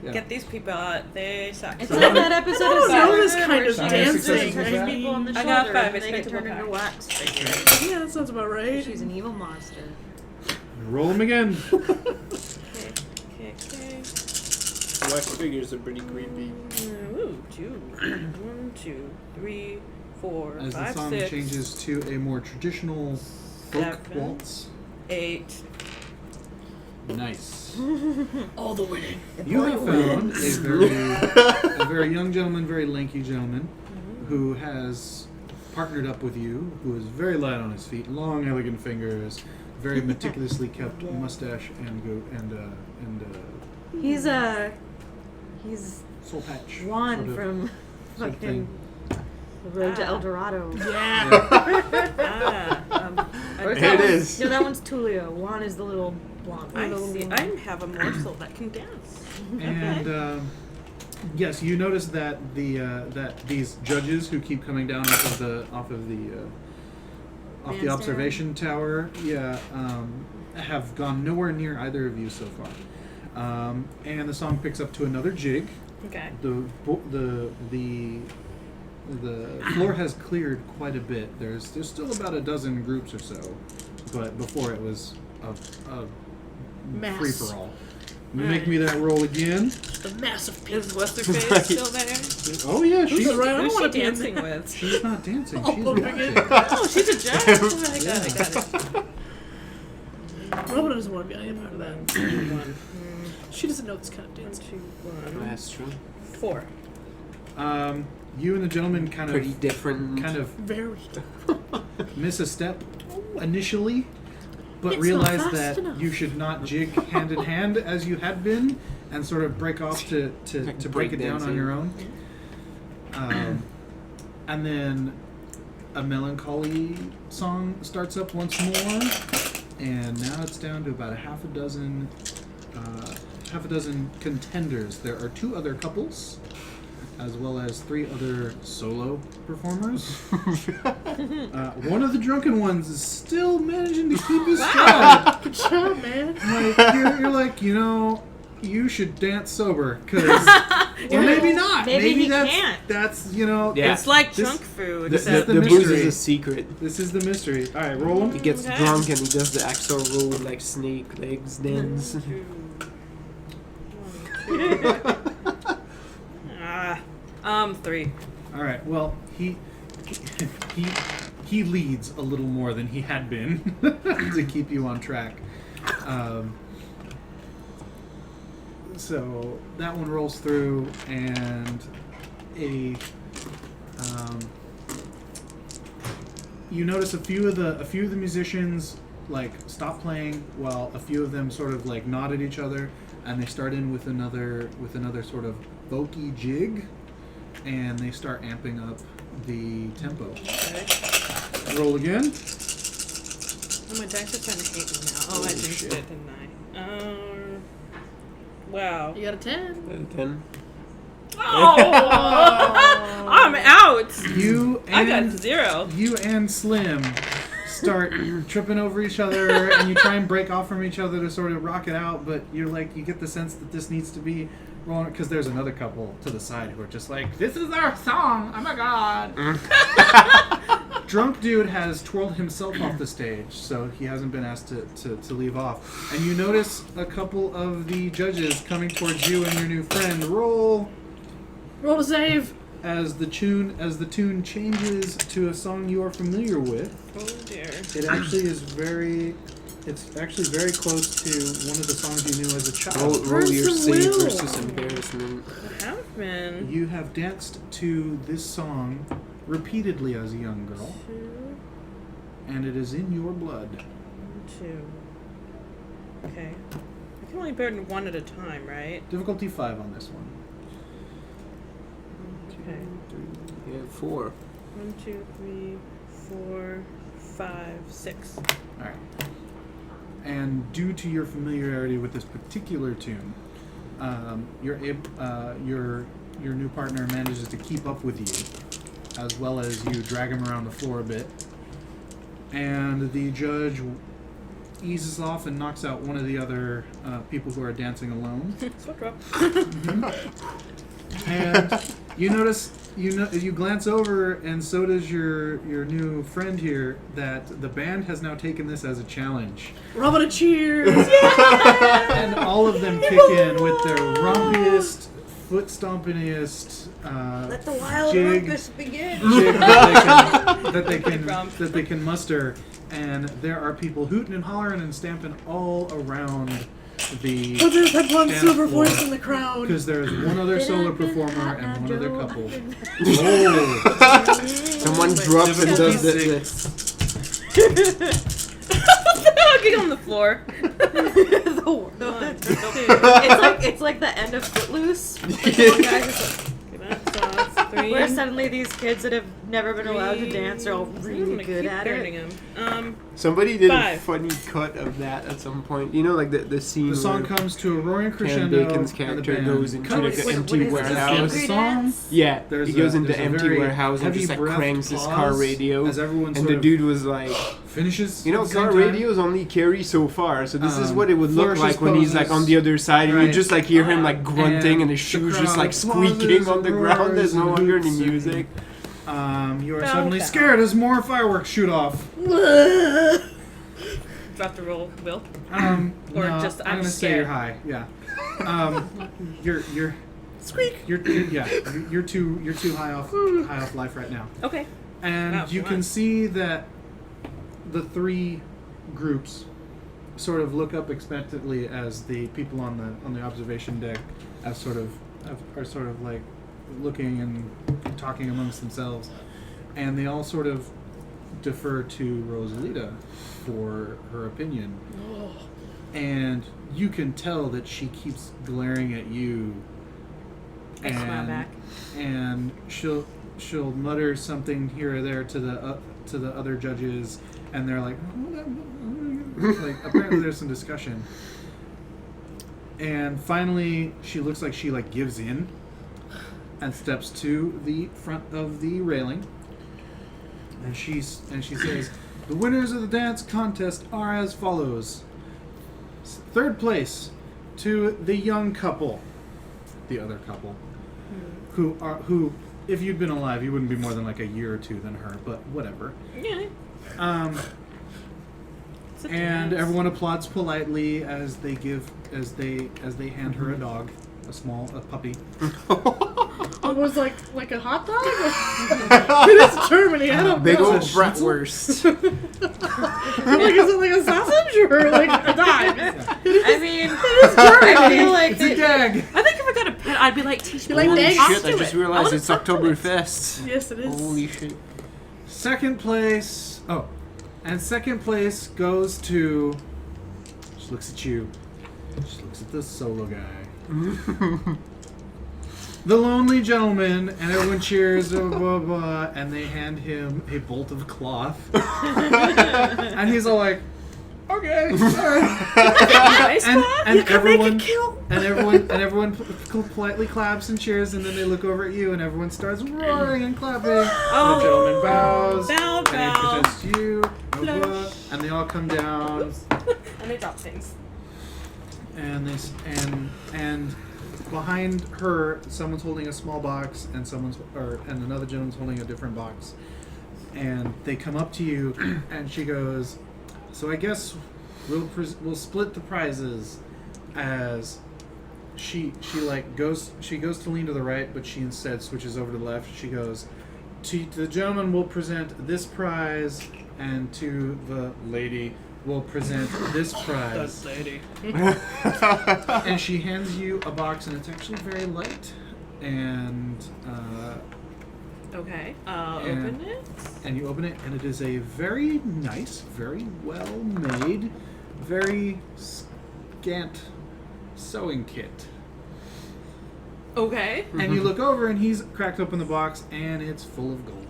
Yeah. get these people out. They suck. It's So like how that episode I of don't know this Siren kind where of she dancing. touches I people on the I shoulder got 5. and It's they get pickable turned into power. wax figures. Yeah, that sounds about right. She's an evil monster. Roll them again. Okay. Wax figures are pretty creepy. Ooh, 2. 1, 2, 3, 4, as 5, the song 6, changes to a more traditional folk 7. waltz. 8. Nice. All the winning. You have found a very young gentleman, very lanky gentleman, who has partnered up with you, who is very light on his feet, long, elegant fingers, very meticulously kept mustache and He's soul patch. Juan sort of- from sort of fucking thing. The Road to Ah. El Dorado. Here it is. No, that one's Tulio. Juan is the little blonde. I little see. blonde. I have a morsel that can dance. And yes, you notice that that these judges who keep coming down off the Bandstand. observation tower, have gone nowhere near either of you so far. And the song picks up to another jig. Okay. The floor has cleared quite a bit. There's still about a dozen groups or so, but before it was a Mass. free for all. Make me that roll again. The massive people. Is what's her face still there? Oh yeah, she's Who's right? I don't Who's she want to be in dancing there. with? she's not dancing. Oh, She's okay. watching. Oh, she's a judge. I got it. Robin doesn't want to be any part of that. 1, She doesn't know this kind of 2, dance. 1, That's true. 4. You and the gentleman kind Pretty different. of Very. miss a step initially, but It's realize not fast that enough. you should not jig hand in hand as you had been, and sort of break off to break it down on your own. And then a melancholy song starts up once more, and now it's down to about half a dozen contenders. There are 2 other couples, as well as 3 other solo performers. One of the drunken ones is still managing to keep his stride. Good job, man. Like, you're like, you should dance sober, or maybe not. Maybe he that's can't. that's Yeah. It's like This- junk food. this except- is the the booze mystery. is a secret. This is the mystery. All right, roll He them. gets Okay. drunk and he does the axle roll with like snake legs dance. 3. All right. Well, he leads a little more than he had been to keep you on track. So that one rolls through, and you notice a few of the musicians like stop playing, while a few of them sort of like nod at each other, and they start in with another sort of folky jig, and they start amping up the tempo. Okay. Roll again. Oh, my dice are trying to hate me now. Oh, I jinxed shit. it, didn't I? Wow. You got a 10. 10. Oh! I'm out! You I got and 0. you and Slim start tripping over each other, and you try and break off from each other to sort of rock it out, but you get the sense that this needs to be rolling, because there's another couple to the side who are just like, this is our song, oh my god. Drunk dude has twirled himself off the stage, so he hasn't been asked to leave off. And you notice a couple of the judges coming towards you and your new friend. Roll Roll to save. as the tune changes to a song you are familiar with. Oh dear. It's actually very close to one of the songs you knew as a child. Roll your Where's the save will? versus embarrassment. I have been. You have danced to this song repeatedly as a young girl, 2, and it is in your blood. 2. Okay. I can only burn 1 at a time, right? Difficulty 5 on this one. Okay. Yeah, 4. 1, 2, 3, 4, 5, 6. All right. And due to your familiarity with this particular tune, your new partner manages to keep up with you, as well as you drag him around the floor a bit. And the judge eases off and knocks out one of the other people who are dancing alone. Switch up. And you glance over, and so does your new friend here, that the band has now taken this as a challenge. Robin a cheers. And all of them kick in with their rompiest, foot stompingest Let the wild jig rumpus begin. that they can muster, and there are people hooting and hollering and stamping all around the But there's that one dance silver floor. voice in the crowd. Because there's one other solo performer and one other couple. Someone drops and does this. Get on the floor. It's like the end of Footloose. That's 3. Where suddenly these kids that have never been allowed to dance are all really good at it. Somebody did 5. a funny cut of that at some point. You know, like the scene The song where comes to a roaring Cam crescendo. Bacon's and character the band goes into comes. like an What empty is this, warehouse. The song. Yeah, There's he goes a- into there's a empty very warehouse and heavy just like breath cranks his car pause radio. as everyone And sort the of dude was like, finishes. you know, at the same car time. radios only carry so far, so this is what it would look flourishes like when he's like poses. on the other side, and you Right. just like hear him like grunting and his the shoes just crowd like squeaking applauses on the and ground. There's no roars longer and any hoots and- music. You are Bow, suddenly bow. scared as more fireworks shoot off. Drop the roll, Will. Or Or just, I'm gonna say scared. you're high. Yeah. You're Squeak. you're too high off life right now. Okay. And Wow, you come can on. see that the 3 groups sort of look up expectantly as the people on the observation deck are sort of like looking and talking amongst themselves, and they all sort of defer to Rosalita for her opinion. And you can tell that she keeps glaring at you, I smile back. and she'll mutter something here or there to the other judges, and they're like, like apparently there's some discussion. And finally, she looks like she like gives in, and steps to the front of the railing, and she says, "The winners of the dance contest are as follows. 3rd place to the young couple, the other couple, who if you'd been alive, you wouldn't be more than like a year or 2 than her, but whatever." Yeah. It's a And dance. everyone applauds politely as they hand her a dog, a puppy. It was like a hot dog? It is Germany, I don't Big know. old bratwurst. Like, is it like a sausage or like a dog? I mean, It is Germany. I feel like It's a gag. I think if I got a pet, I'd be like, teach me like how to eggs? talk Shit, to I just it. realized wanna it's talk to it. Oktoberfest. Yes, it is. Holy shit. 2nd place. Oh, and 2nd place goes to. She looks at you. She looks at the solo guy. The lonely gentleman, and everyone cheers, blah, blah, blah, and they hand him a bolt of cloth. And he's all like, okay, alright. Nice And, spot. and You can make everyone, a kill. and everyone politely claps and cheers, and then they look over at you, and everyone starts roaring and clapping. And the gentleman bows, Bow, and he bow. presents you, blah, blah, and they all come down, And they drop things. and and behind her, someone's holding a small box, and and another gentleman's holding a different box, and they come up to you, and she goes, "So I guess we'll split the prizes." As she goes to lean to the right, but she instead switches over to the left. She goes, "To the gentleman will present this prize, and to the lady will present this prize." lady. And she hands you a box, and it's actually very light, and Okay. And- Open it. and you open it, and it is a very nice, very well made, very scant sewing kit. Okay. And you look over, and he's cracked open the box, and it's full of gold.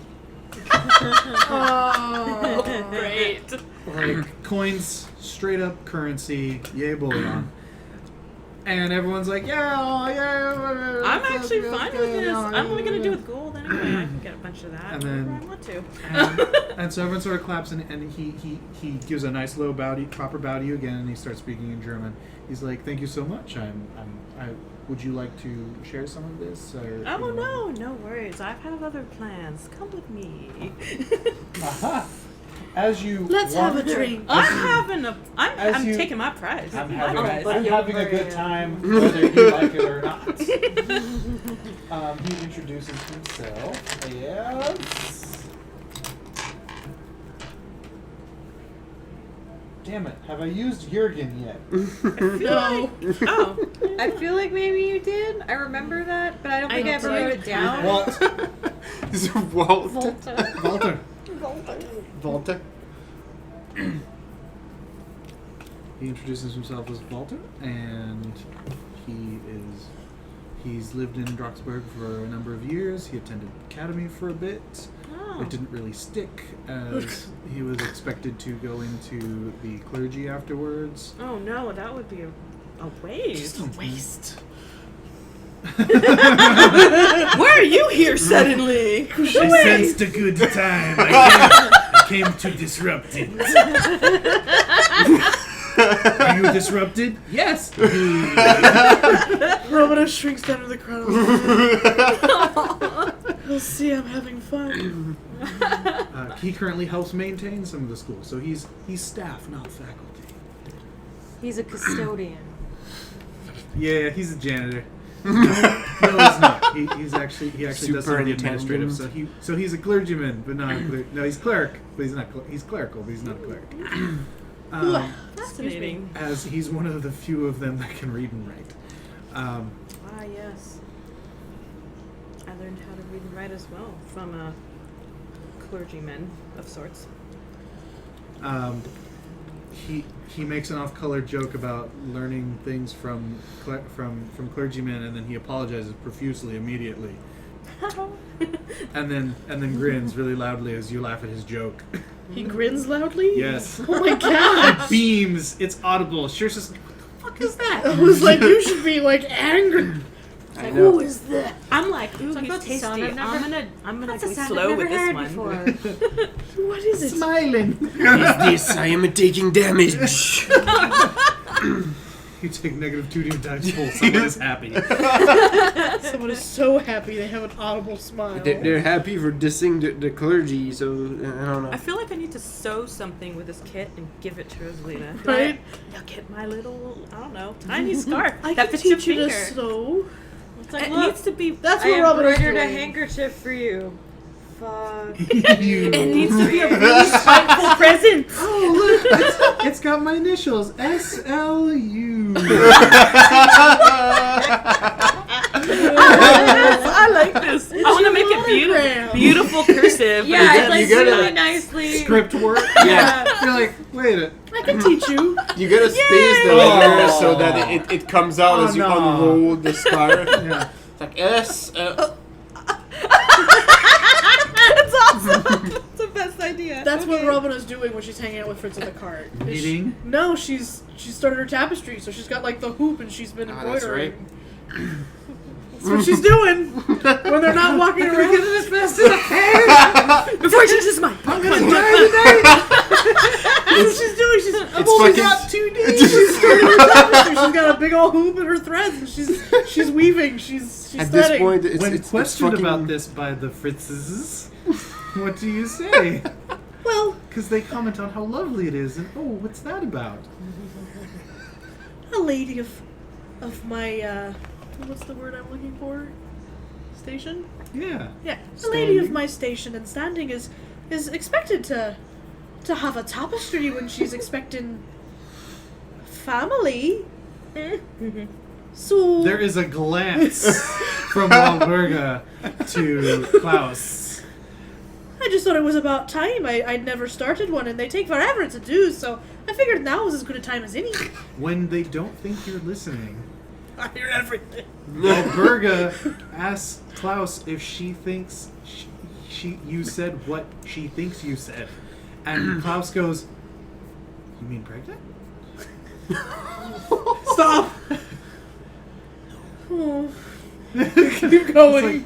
Oh, Great. Like coins, straight up currency, yay bullion. And everyone's like, yeah. I'm actually fine with this. I'm only gonna do with gold anyway. I can get a bunch of that And whenever then- I want to. And so everyone sort of claps, and he gives a nice low bow to, proper bow to you again, and he starts speaking in German. He's like, "Thank you so much. I would you like to share some of this?" Or, Oh you know?" no worries. I have other plans. Come with me. Aha. as you Let's walk, have a drink. I'm you- taking my prize. I'm My having, prize. I'm having a good time, whether you like it or not. He introduces himself as. Damn it! Have I used Jurgen yet? No. Oh, I feel like maybe you did. I remember that, but I don't think I ever wrote it down. Walt. Is it Walt? Walter. Volta. He introduces himself as Walter, and he's lived in Droxburg for a number of years. He attended academy for a bit. oh. It didn't really stick, as he was expected to go into the clergy afterwards. Oh no, that would be a waste. Just a waste. Why are you here suddenly? I sensed a good time. I came to disrupt it. Are you disrupted? Yes. Romana shrinks down to the crowd. You'll see I'm having fun. He currently helps maintain some of the schools, so he's staff, not faculty. He's a custodian. Yeah, he's a janitor. No, he's not. He actually does some of the administrative. So he's a clergyman, but not a clerk. No, he's clerk, but he's not. He's clerical, but he's not a clerk. Fascinating. As he's one of the few of them that can read and write. Yes. I learned how to read and write as well from a clergyman of sorts. He makes an off-color joke about learning things from clergymen, and then he apologizes profusely immediately, and then grins really loudly as you laugh at his joke. He grins loudly? Yes. Oh my god! Beams. It's audible. Shear's just like, what the fuck is that? I was like, you should be like angry. I know. Who is that? I'm like, ooh, Talk he's about the tasty. sound I've never- I'm gonna That's a be sound slow I've with never this heard one. before. What is it? Smiling. Is this? I am taking damage. You take -2 dice full. Someone is happy. Someone is so happy they have an audible smile. They're happy for dissing the clergy, so I don't know. I feel like I need to sew something with this kit and give it to Rosalina. Right? I'll get my little, I don't know, tiny scarf I that can fits your teach you to finger. sew. It's like, It look, needs to be. That's I what Robin is embroidered a doing. handkerchief for you. Fuck. It needs to be a really spiteful present. Oh look, it's got my initials, SLU. I like this. I want to make it monogram. beautiful cursive. Yeah, it's but like you gotta, really like, nicely. Script work. Yeah. You're like, wait a. I can teach you. You gotta space the letters Oh. so that it comes out Oh, as you no. unroll the scarf. Yeah. It's like S. That's awesome. That's the best idea. That's what Okay. Robin is doing when she's hanging out with Fritz at the cart. Is Knitting? No, she started her tapestry, so she's got like the hoop and she's been embroidering. That's what she's doing when they're not walking around. As fast as I can. Before she uses my. I'm gonna die today. That's what she's doing. I've It's only fucking- got 2 days. She's starting her tapestry. She's got a big old hoop in her threads, and she's weaving. She's At this threading. point, When it's questioned fucking, about this by the Fritzes, what do you say? Well, Because they comment on how lovely it is, and oh, what's that about? a lady of my what's the word I'm looking for? Station? Yeah. Yeah, a lady of Standing. my station and standing is expected to have a tapestry when she's expecting family. So There is a glance from Walburga to Klaus. I just thought it was about time. I'd never started one, and they take forever to do. So I figured now was as good a time as any. When they don't think you're listening, I hear everything. Walburga asks Klaus if she thinks you said what she thinks you said, and Klaus goes, "You mean pregnant?" Stop. Oh. Keep going.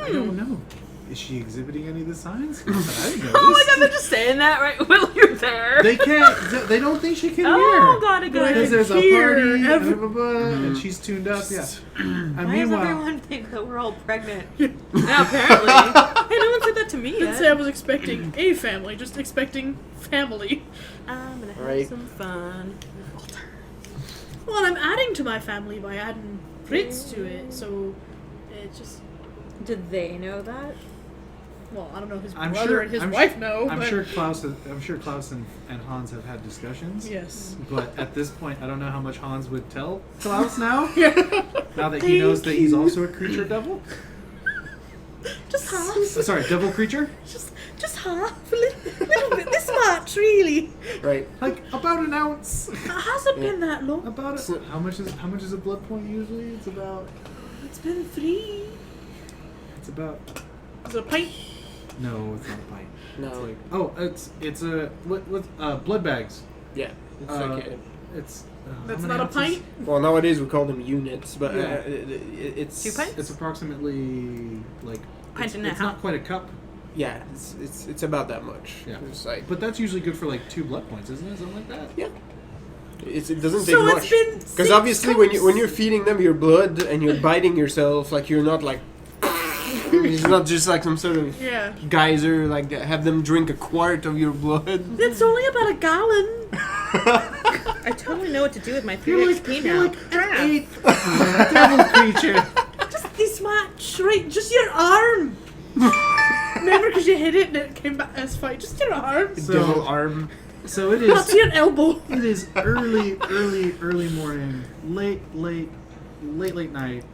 I don't know. Is she exhibiting any of the signs? I didn't know Oh my this. god, they're just saying that right while you're there. They can't. They don't think she can Oh, hear. got it, got Because it. there's a Hear party, every- blah, blah, blah, and she's tuned up. Yeah. And Why does meanwhile, everyone think that we're all pregnant? Yeah, apparently. Hey, no one said that to me yet. say I was expecting a family, just expecting family. I'm gonna have Right. some fun. Well, I'm adding to my family by adding Fritz to it, so it just. Did they know that? Well, I don't know if his I'm brother sure- and his I'm wife su- know. I'm but sure Klaus and Hans have had discussions. Yes. But at this point, I don't know how much Hans would tell Klaus now. Yeah. Now that he knows that he's also a creature devil. Just half. Sorry, devil creature. Just half. A little bit. This much, really. Right. Like about an ounce. It hasn't been that long. About So- how much is a blood point usually? It's about. It's been 3. It's about. Is it a pint? No, it's not a pint. No. It's a what blood bags. Yeah. It's Uh, like It's. How That's many not a ounces? pint? well, nowadays we call them units, but Yeah. it's 2 pints? It's approximately like. Pint and a It's half. not quite a cup, Yeah, it's about that much. Yeah. It's like, but that's usually good for like 2 blood points, isn't it? Something like that. yeah. It doesn't take So much. it's been Because 6 obviously, when cups. you're feeding them your blood and you're biting yourself, like you're not like. It's not just like some sort of Yeah. geyser. Like have them drink a quart of your blood. It's only about a gallon. I totally know what to do with my 3 You're XP like, now. you're like an 8th devil creature. Just this much, right? Just your arm. Remember, because you hit it and it came back as fight. Just your arm. So- Devil arm. So it Not is. your elbow. It is early morning, late night,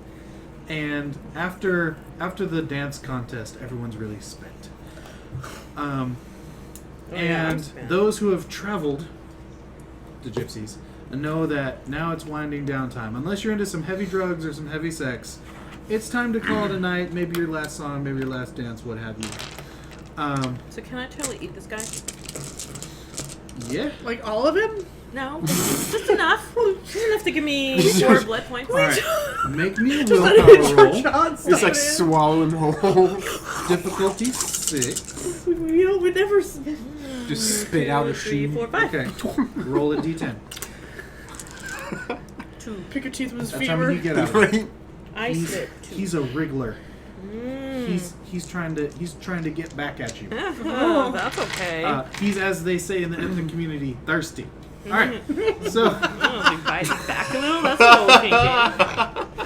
and after the dance contest, everyone's really spent. Oh, yeah, I'm And spent. those who have traveled, the gypsies, know that now it's winding down time. Unless you're into some heavy drugs or some heavy sex, it's time to call it a night. Maybe your last song, maybe your last dance, what have you. So can I totally eat this guy? Yeah. Like all of him? No, just enough. Just enough to give me 4 blood points. All right. Make me a Just let willpower it roll. John's It's like in. swallowing whole. Difficulty 6. We never. Just spit out a 3, sheet. 4, 5. Okay. Roll a d10. 2. Pick a teeth with his That's how many you femur. get out of it. Right? I He's, slip 2. he's a wriggler. Mm. He's trying to get back at you. Oh, that's okay. He's, as they say in the ethnic community, thirsty. All right. So Oh, he bites back a little. That's a little kinky.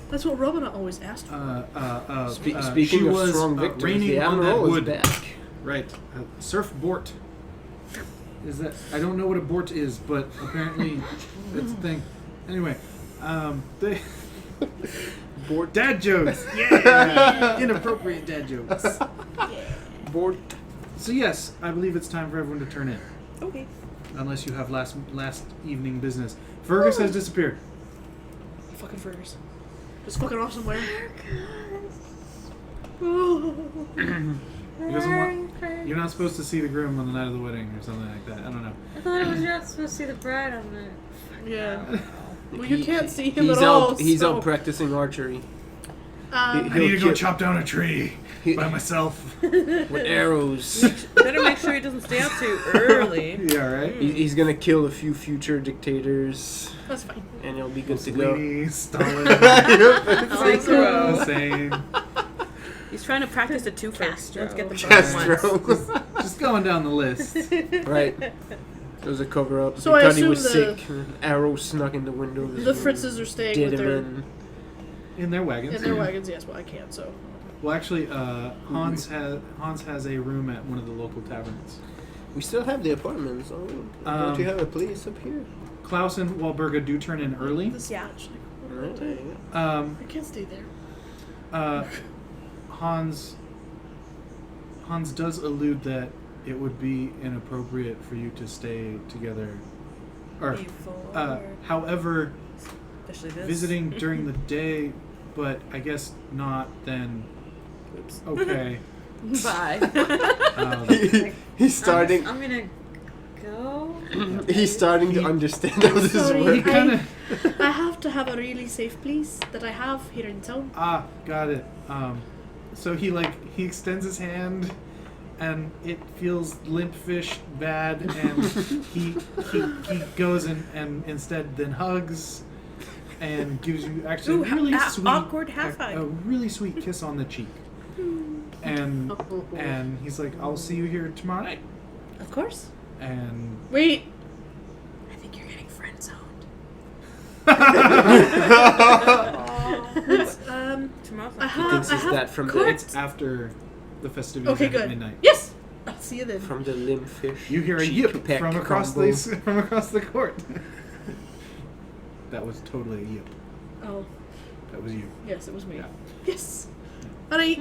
That's what Robina always asked for. she Speaking of was strong victories, raining the on that Admiral is wood. back. Right. Surf bort. Is that? I don't know what a bort is, but apparently it's a thing. Anyway, they Bort. dad jokes. Yeah. Inappropriate dad jokes. Bort. So yes, I believe it's time for everyone to turn in. Okay. Unless you have last evening business. Fergus has disappeared. Fucking Fergus. Just fucking off somewhere. He doesn't want. You're not supposed to see the groom on the night of the wedding or something like that. I don't know. I thought I was not supposed to see the bride on the. Yeah. Well, you can't see him He's at all. out. He's so. out practicing archery I He'll need to go kill- chop down a tree by myself. with arrows. Better make sure he doesn't stay out too early. Yeah, right. He's gonna kill a few future dictators, That's fine. and he'll be good to go. Mussolini, Stalin, Castro. Hussein. He's trying to practice a two-fer. Let's get them both Castro. once. Just going down the list. Right. It was a cover up. So he I thought he assume was the- sick. An arrow snuck in the window of his The room. Fritzes are staying Did with him their in. In their wagons. in their wagons. Yes, well I can't. So Well, actually, Hans has a room at one of the local taverns. We still have the apartments. Oh, don't you have a place up here? Klaus and Walburga do turn in early. this match. Right. I can't stay there. Hans does allude that it would be inappropriate for you to stay together. Or, Before. however, Especially this. visiting during the day, but I guess not then. Oops. Okay. Bye. He's starting. I'm gonna go. He's starting to understand how this Sorry. He works. kind of. I have to have a really safe place that I have here in town. Got it. So he extends his hand, and it feels limp fish bad, and he goes and instead then hugs, and gives you actually Ooh, a really sweet awkward half hug. a really sweet kiss on the cheek, and and he's like, I'll see you here tomorrow night. Of course. And Wait. I think you're getting friend zoned. It's, Tomorrow's I not have, thinks I it's have that from the- court- it's after the festivities Okay, end at good. midnight. Yes. I'll see you then. From the limpfish. You hear a cheek yip peck from across combo. the court. That was totally a yip. Oh, That was you. yes, it was me. Yeah. Yes. Alright.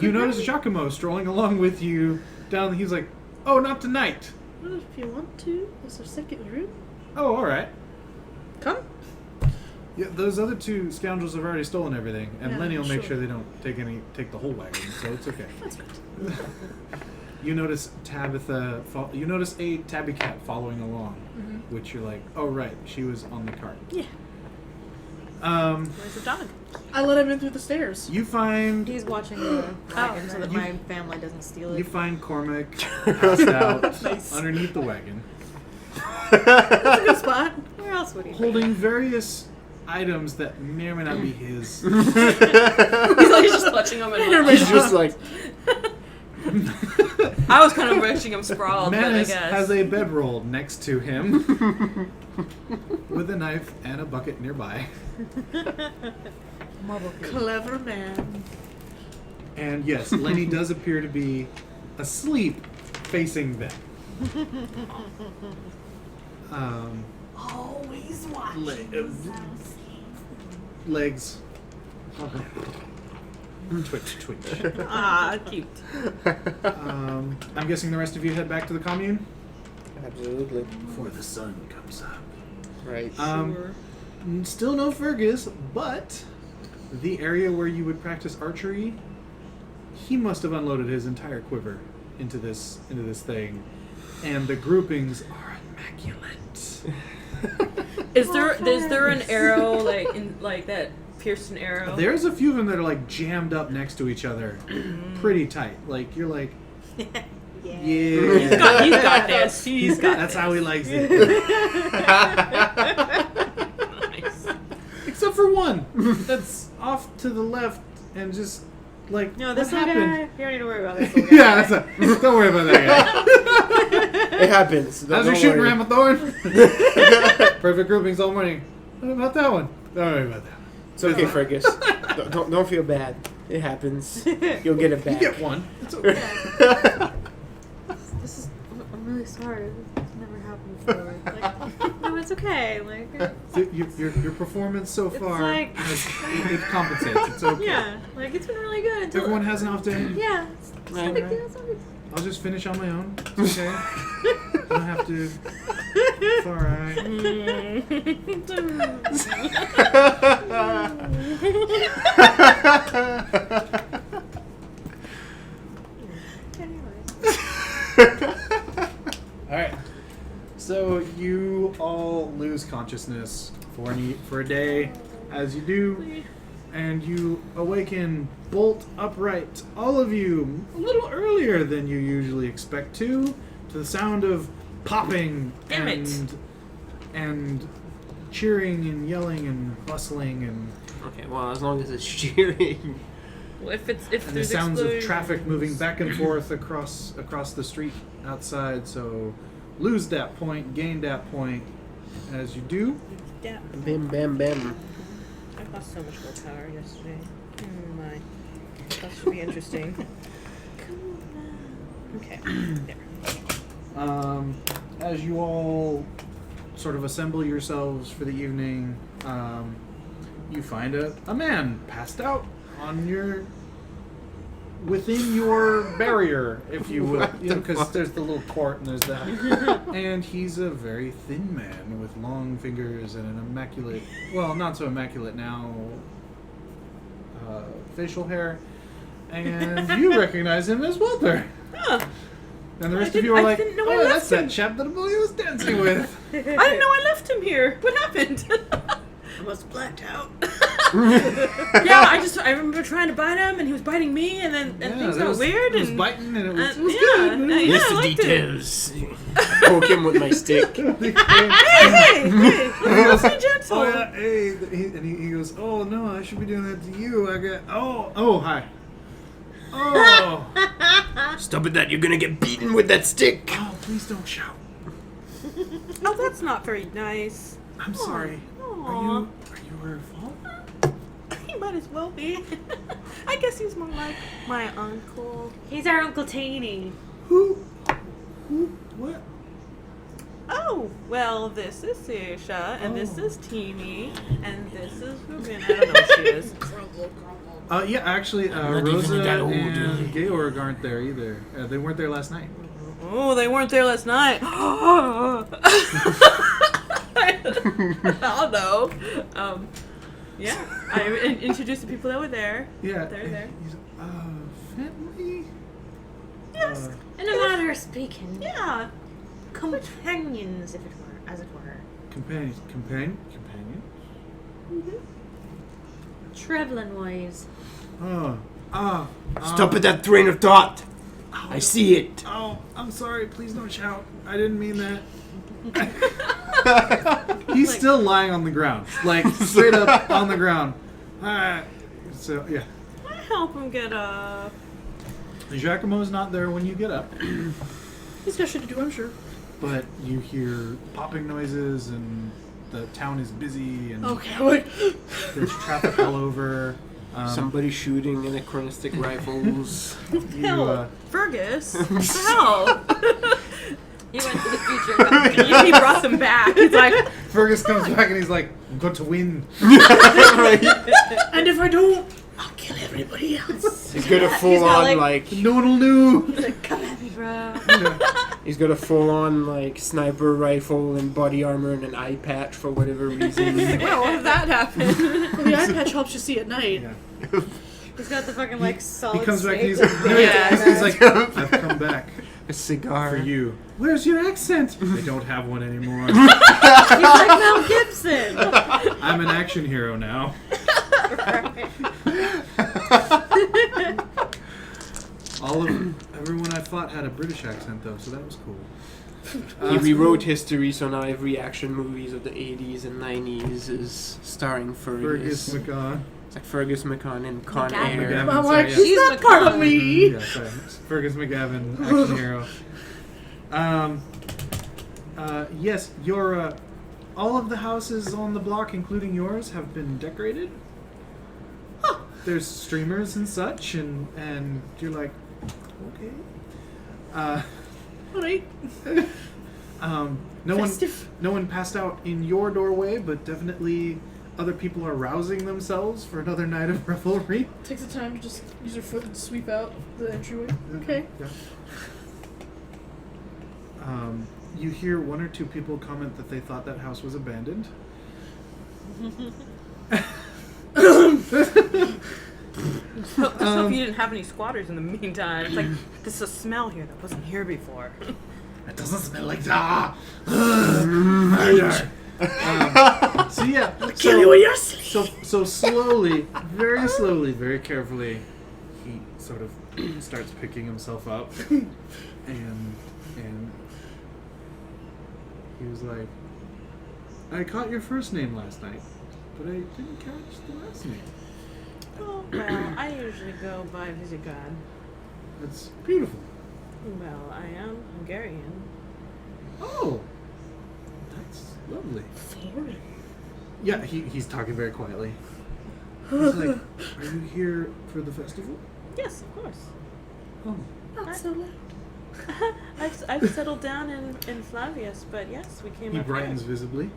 You notice Giacomo strolling along with you down. He's like, "Oh, not tonight." Well, if you want to, there's a second room. Oh, all right. Come. Yeah, those other two scoundrels have already stolen everything, and Yeah, Lenny will make sure. sure they don't take the whole wagon, so it's okay. That's good. You notice Tabitha. You notice a tabby cat following along, which you're like, "Oh, right, she was on the cart." Yeah. Where's the dog? I let him in through the stairs. You find He's watching the wagon so right. that You- my family doesn't steal it. you find Cormac passed out Nice. underneath the wagon, That's a good spot. Where else would he be? holding various items that may or may not be his. He's just clutching him and He's just like, I was kind of wishing him sprawled, but I Manus guess. has a bedroll next to him with a knife and a bucket nearby. Clever man. And yes, Lenny does appear to be asleep facing them. Always watching. Legs. Twitch. Ah, cute. I'm guessing the rest of you head back to the commune absolutely. before the sun comes up. Right. Still no Fergus, but the area where you would practice archery, he must have unloaded his entire quiver into this thing, and the groupings are immaculate. Is there an arrow like that pierced an arrow? There's a few of them that are like jammed up next to each other, pretty tight. Like you're like, yeah. He's got this. He's got That's how he likes it. Nice. Except for one that's off to the left and just like No, this what little happened? guy. You don't need to worry about this little guy. Yeah, don't worry about that guy. It happens. How's your Don't shooting, worry. Ramathorn? Perfect groupings all morning. What about that one? Don't worry about that. It's okay, Fergus. don't feel bad. It happens. You'll get it You back. get one. It's okay. This is. I'm really sorry. It's never happened before. Like, no, it's okay. Like, Your performance so It's far, like- it compensates. It's okay. yeah, like it's been really good. Until, Everyone has an off day. Yeah, it's no big deal. It's no big deal. I'll just finish on my own. It's okay. I don't have to. It's alright. Alright. So you all lose consciousness for a day, as you do, and you awaken bolt upright, all of you, a little earlier than you usually expect to the sound of popping Damn it. and cheering and yelling and bustling and Okay, well, as long as it's cheering. Well, if the there's sounds of explosions- traffic moving back and forth across the street outside. So lose that point, gain that point as you do. Yeah. Bam, bam, bam. I lost so much willpower yesterday. Oh my. That should be interesting. Okay. There. As you all sort of assemble yourselves for the evening, you find a man passed out on within your barrier, if you will, because there's the little court and there's that, and he's a very thin man with long fingers and an immaculate, well, not so immaculate now, facial hair, and you recognize him as Walter. Huh. And the rest I of you are didn't- I like, didn't know I oh, left that's that him." chap that Amelia was dancing with. I didn't know I left him here. What happened? I must have blacked out. Yeah, I remember trying to bite him, and he was biting me, and then things that got was, weird. It was and biting and it was, and it was yeah, good. yeah, Miss I the liked it. details. Poke him with my stick. Hey, be gentle. Oh yeah, hey, he goes, oh no, I should be doing that to you. I got, oh hi. Oh! Stop it! That you're gonna get beaten with that stick. Oh, please don't shout. Oh, that's not very nice. I'm sorry. Aw. Are you her fault? He might as well be. I guess he's more like my uncle. He's our Uncle Taney. Who? What? Oh, well, this is Sasha, and this is Teeny, and this is Ruben. I don't know who she is. Yeah, actually, not even Rosa that old, and really. Georg aren't there either. They weren't there last night. Oh, they weren't there last night. Oh no. Yeah, I introduced the people that were there. Yeah. They're there. Family? Yes. In a manner of speaking. Yeah. Companions, if it were, as it were. Companion? Traveling wise. Stop at that train of thought. I see it. Oh, I'm sorry. Please don't shout. I didn't mean that. He's still lying on the ground, like straight up on the ground. So yeah, I help him get up. Giacomo's not there when you get up, He's got shit to do, I'm sure. but you hear popping noises and the town is busy and Okay, like, there's traffic all over. Somebody shooting anachronistic rifles. You, Fergus. What the hell? He went to the future. He brought them back. He's like, Fergus comes back and he's like, "I'm going to win." and if I don't, I'll kill everybody else. He's got a got full on like- like No one will know. He's like, come at me, bro. he's got a full on like sniper rifle and body armor and an eye patch for whatever reason. well, what did that happen? Well, the eye patch helps you see at night. Yeah. He's got the fucking, like, solid He comes back and snake. he's like, I've come back A cigar. for you. Where's your accent? I don't have one anymore. He's like Mel Gibson. I'm an action hero now. Everyone I fought had a British accent though, so that was cool. He rewrote history, so now every action movies of the 80s and 90s is starring Fergus. Fergus McGaw. It's like Fergus McCann in Con McGavin. Air. McGavin. I'm sorry, like, yeah. she's not part of me. Yeah, sorry. Fergus McGavin, action hero. Yes, your all of the houses on the block, including yours, have been decorated. There's streamers and such, and you're like, okay. Alright. Festive. No one passed out in your doorway, but definitely other people are rousing themselves for another night of revelry. Takes the time to just use your foot and sweep out the entryway. Okay. Yeah. You hear one or two people comment that they thought that house was abandoned. Let's hope you didn't have any squatters in the meantime. It's like, there's a smell here that wasn't here before. It doesn't smell like murder. So yeah, Kill you in your sleep. so slowly, very carefully, he sort of starts picking himself up, and he was like, "I caught your first name last night, but I didn't catch the last name." Oh, well, I usually go by Visigoth. That's beautiful. Well, I am Hungarian. Oh, that's lovely. Yeah, he's talking very quietly. He's like, "Are you here for the festival?" Yes, of course. Oh, Not so loud. I've settled down in Flavius, but yes, we came he up brightens here. visibly.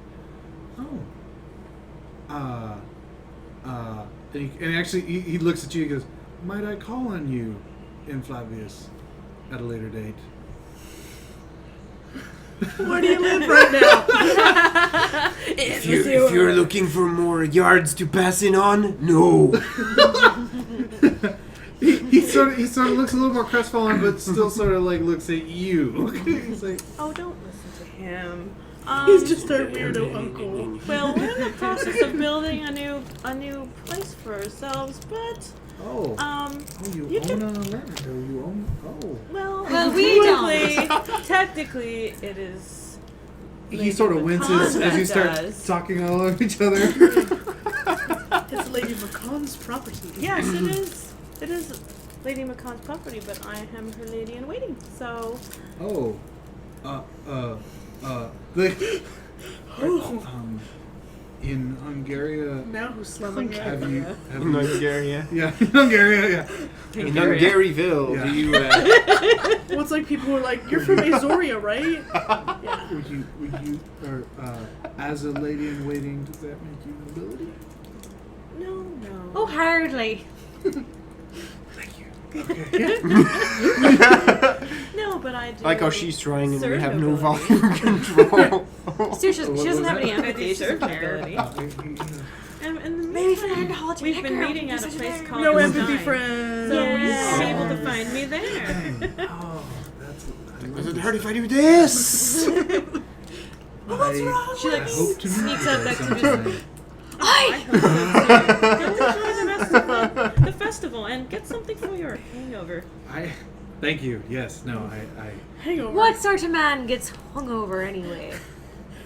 And actually, he looks at you and goes, "Might I call on you in Flavius at a later date?" Where do you live right now? If you're looking for more yards to pass in on, no. he sort of looks a little more crestfallen, but still sort of like looks at you. He's like, Oh, don't listen to him. He's just our weirdo uncle. Well, we're in the process of building a new place for ourselves, but "Oh, you you own can- a land, or you own? Oh." Well, we technically, it is. He sort of winces Macan as you start does. talking all over each other. It's Lady Macan's property. Yes, it is. It is Lady McConn's property, but I am her lady in waiting. So Oh. The, in Hungary, Now who's slumming it? have you? In Hungary. Yeah, in Hungary, yeah. In Hungaryville, Yeah. do you? Well, it's like people who are like, you're from Azoria, right? Yeah. Would you, or as a lady in waiting, does that make you nobility? no. Oh, hardly. Thank you. Okay. No, but I do. Like how she's trying and we serve have no nobility. volume control. Seriously, she doesn't have any I do empathy. serve She's a nerd. nobility. And in the Maybe for meantime, an college we've been meeting at a place called No The empathy, Stein. friend. So Yeah. you've been able to find me there. Oh, that's. Does it hurt if I do this? What's wrong? She like hope to meet sneaks you up there next to sometime. I hope so too. Come enjoy the festival and get something for your hangover. Thank you. Yes. No. Hangover. What sort of man gets hungover anyway?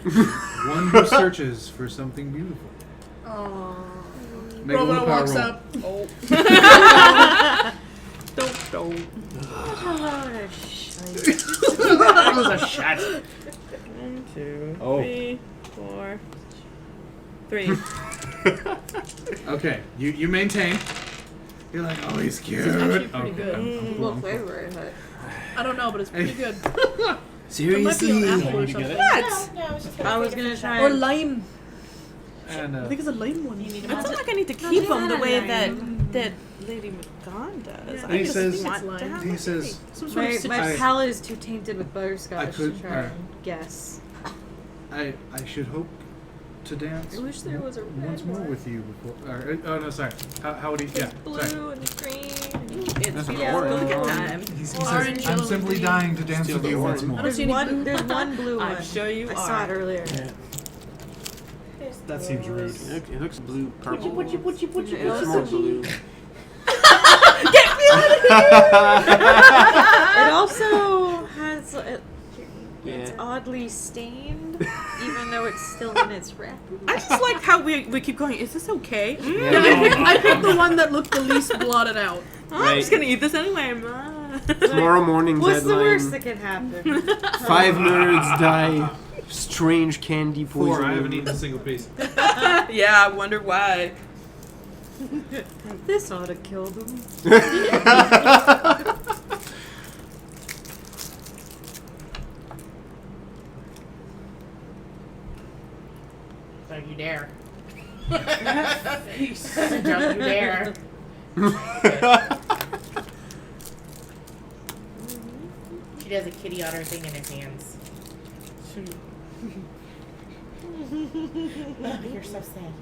One who searches for something beautiful. Aww. Make a Roma willpower walks roll. up. Oh. Don't. Hello to shite. That was a shot. 1, 2, Oh. 3, 4, 3. Okay. You maintain. You're like, oh, he's cute. This is actually pretty good. I'm cool, What I'm cool. flavor is it? I don't know, but it's pretty good. It might be Seriously? an apple or something. No, it's just I was gonna try. Or lime. And I think it's a lime one. You need It's not like I need to No, keep they them the had way a line. that Lady McGon does. Yeah. I He just says- want It's to have he my says, Some sort of My citrus. palate is too tainted with I butterscotch could- to try and guess. I should hope to dance I wish there was a red once more one. with you before. Oh no, sorry. How would he? Yeah, blue sorry. and green. It's That's an yellow. orange. Look at time. He says, Orange, I'm yellow, simply green. dying to dance Still with the you once orange. more. I don't see any blue. There's one blue one. I'm sure you I are. saw it earlier. That seems rude. It looks blue, purple. It It's also, more blue. it also has. It's Yeah. oddly stained, even though it's still in its wrapper. I just like how we keep going. Is this okay? Yeah, I picked the one that looked the least blotted out. I'm just gonna eat this anyway. Ma. Tomorrow morning's What's the headline. worst that could happen? 5 nerds die. Strange candy poisoning. 4. I haven't eaten a single piece. Yeah, I wonder why. This ought to kill them. Don't you dare. Don't you dare. She does a kitty otter thing in her hands. Oh, you're so sad.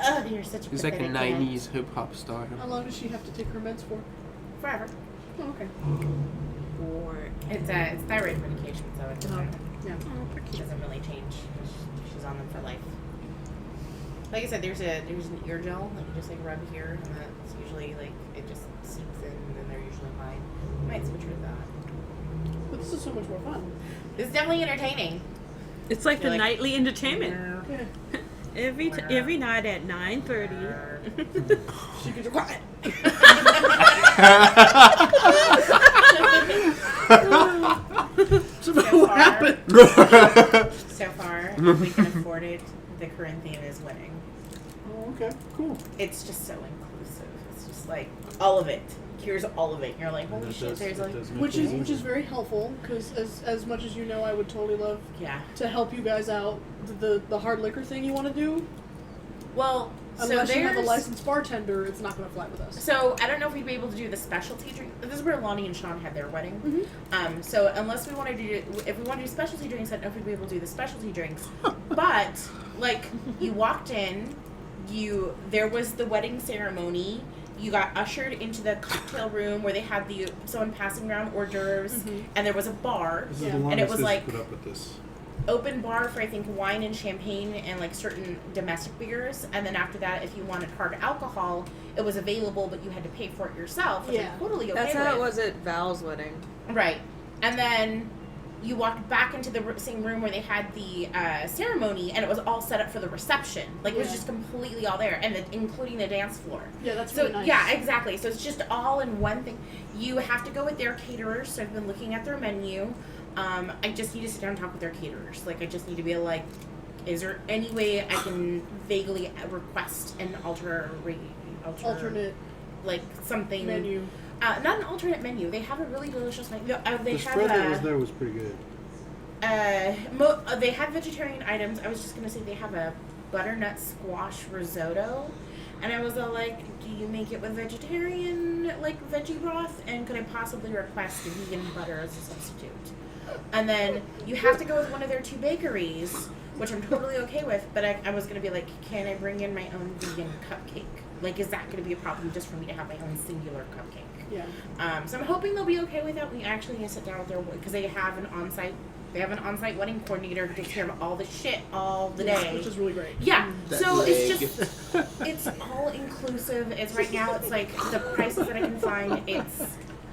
Oh, you're such a It's like a pathetic cat. 90s hip hop style. How long does she have to take her meds for? Forever. Oh, okay. It's thyroid medication, so it doesn't, Yeah. it doesn't really change. She's on them for life. Like I said, there's an ear gel that you just like rub here, and that's usually like it just seeps in, and then they're usually fine. You might switch her to that. But this is so much more fun. It's definitely entertaining. It's like You're the like, nightly entertainment. Yeah. Every night at 9:30. She could quiet. So So what far. happened? So far, we can afford it. The Corinthian is winning. Oh, okay. Cool. It's just so inclusive. It's just like all of it. Here's all of it. You're like, holy shit. There's like, Which is very helpful because as much as you know, I would totally love yeah. to help you guys out. The hard liquor thing you want to do, Well, unless so you have a there's- licensed bartender, it's not going to fly with us. So I don't know if we'd be able to do the specialty drink. This is where Lonnie and Sean had their wedding. So unless we want to do, if we want to do specialty drinks, I don't know if we'd be able to do the specialty drinks. But like, you walked in, there was the wedding ceremony. You got ushered into the cocktail room where they had someone passing around hors d'oeuvres, and there was a bar. This is Yeah. the And longest it was they've like- put up with this. Open bar for I think wine and champagne and like certain domestic beers, and then after that, if you wanted hard alcohol, it was available, but you had to pay for it yourself. Which Yeah. I'm totally okay That's with. how it was at Val's wedding. Right, and then you walked back into the same room where they had the ceremony, and it was all set up for the reception. Like, it was just completely all there, and including the dance floor. Yeah, that's So, really nice. yeah, exactly. So it's just all in one thing. You have to go with their caterers, so I've been looking at their menu. I just need to sit down and talk with their caterers. Like, I just need to be like, is there any way I can vaguely request an alternate, like, something menu? Not an alternate menu. They have a really delicious menu. They The have spread that was there was pretty good. they have vegetarian items. I was just gonna say they have a butternut squash risotto, and I was all like, do you make it with vegetarian, like, veggie broth? And could I possibly request vegan butter as a substitute? And then you have to go with one of their 2 bakeries, which I'm totally okay with, but I was going to be like, can I bring in my own vegan cupcake? Like, is that going to be a problem just for me to have my own singular cupcake? Yeah. So I'm hoping they'll be okay with that. We actually need to sit down with their, because they have an on-site wedding coordinator who takes care of all the shit all the day. Which is really great. Yeah, That so leg. it's just, it's all inclusive. It's right now, it's like the prices that I can find, it's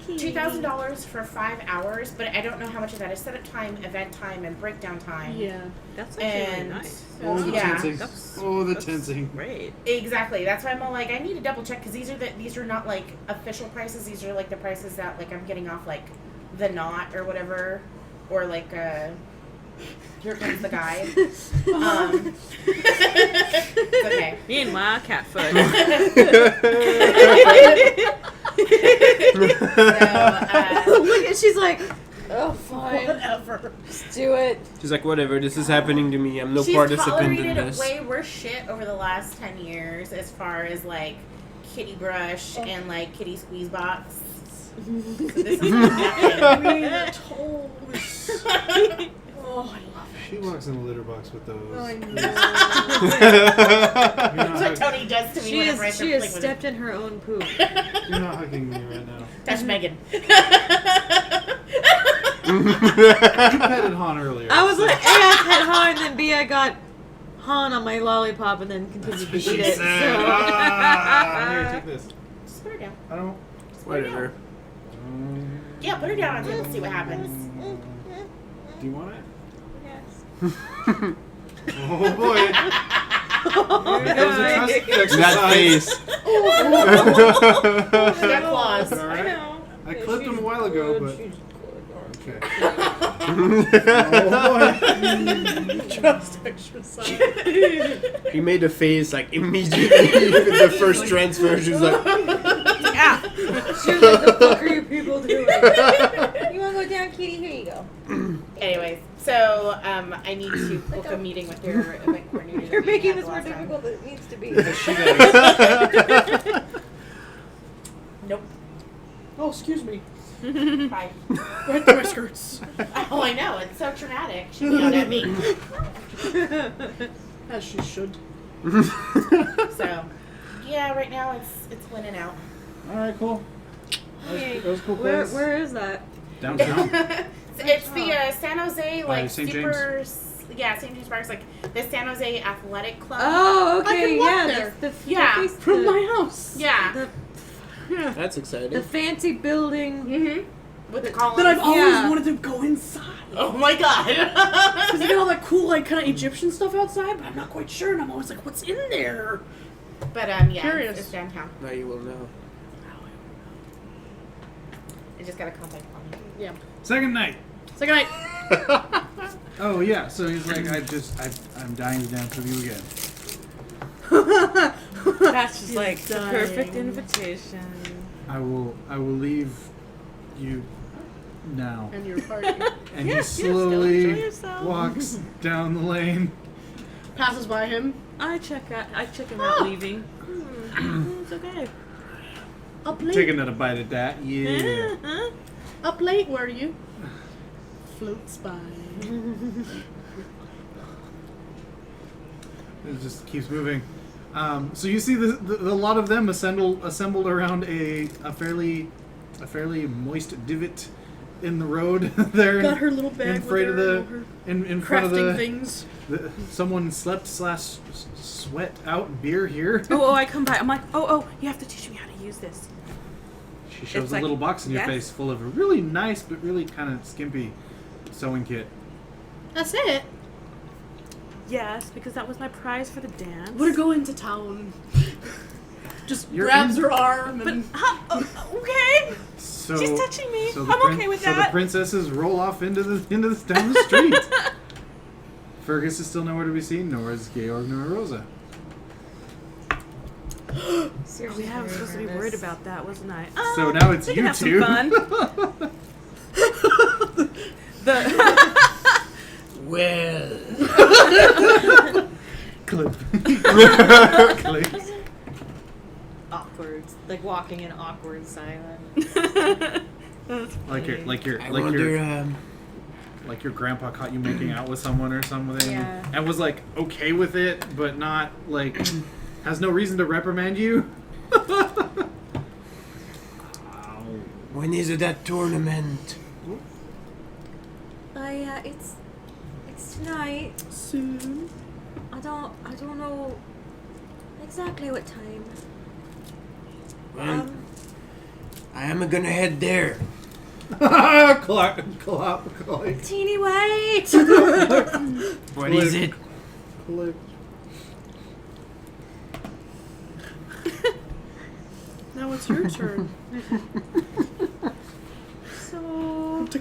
$2,000 for 5 hours, but I don't know how much of that is setup time, event time, and breakdown time. Yeah. That's actually really And nice. Oh, the yeah, tensing. That's- Oh, the that's tensing. Great. exactly. That's why I'm all like, I need to double check, because these are not like official prices. These are like the prices that, like, I'm getting off like the Knot or whatever, or like Here Comes the Guy. It's okay. Meanwhile, Catfoot. Look at, she's like, oh, fine. Whatever. Just do it. She's like, whatever, this is happening to me. I'm no She's participant in tolerated this. way worse shit over the last 10 years as far as like kitty brush and like kitty squeeze box. So this is nothing. I mean, the toes. Oh, I love it. She walks in a litter box with those. I know. That's what Tony does to me She whenever I has start playing with stepped in her own poop. You're not hugging me right now. That's Megan. You petted Han earlier. I was so- like, A, I pet Han, and then B, I got Han on my lollipop and then continued to She eat it. said, So. "Ah, here, take this. Just put her down. I don't. Just put her Whatever. down. Yeah, put her down on the table, see what happens. Do you want it? Yes. Oh boy. Here comes the trust exercise. That face. She's got claws. All right. I know. I clipped him a while ago, but She's good. okay. Oh Trust exercise. He made a face like immediately with the first transfer. She was like, Ah! She was like, the fuck are you people doing? You wanna go down, Kitty? Here you go. Anyways, so I need to book a meeting with their event coordinator. that You're we making had this the more last time. difficult than it needs to be. boy. Nope. Oh, excuse me. Bye. Right through my skirts. Oh, I know. It's so traumatic. She yelled at me. As she should. So, yeah, right now it's winning out. All right, cool. That was a cool Where place. is that? Downtown. It's the San Jose, like, St. super... Yeah, St. James Park's, like, the San Jose Athletic Club. Oh, I okay, can walk yeah. there. The Yeah, face- From the- my house. Yeah. that's The exciting. fancy building. Mm-hmm. With the columns. That I've always Yeah. wanted to go inside. Oh my god. Because you got all that cool, like, kind of Egyptian stuff outside, but I'm not quite sure, and I'm always like, what's in there? But, yeah, Curious. it's downtown. Now you will know. I just got a contact on Yeah. Second night. Second night. Oh yeah. So he's like, I'm dying to dance with you again. That's just like the dying. perfect invitation. I will leave you now. And your party. And Yeah, he yeah, still enjoy slowly yourself. walks down the lane. Passes by him. I check him out leaving. It's okay. Up late. Take another bite at that. Yeah. Huh? Up late, where are you? Floats by. It just keeps moving. So you see a lot of them assembled around a fairly moist divot in the road there. Got her little bag in front of with the her, in front of crafting the, things. someone sweat out beer here. Oh, I come by. I'm like, oh, you have to teach me how to use this. She shows It's a like- little box in your yes. face full of really nice but really kind of skimpy sewing kit. That's it. Yes, because that was my prize for the dance. We're going to town. Just You're grabs in- her arm But and okay. So She's touching me. the I'm okay with So that. the princesses roll off into the down the street. Fergus is still nowhere to be seen, nor is Georg nor Rosa. Seriously, Yeah, I was supposed to be worried about that, wasn't I? So now it's we can you have some two. fun. The Well. Clip. Click. awkward, like walking in awkward silence. Like your I wonder, grandpa caught you making out with someone or something, Yeah. and was like okay with it, but not like has no reason to reprimand you. when is it that tournament? It's tonight. soon. I don't know exactly what time. Well, I am gonna head there. Clap. Teeny, wait! What is it? Click. Now it's your turn So, to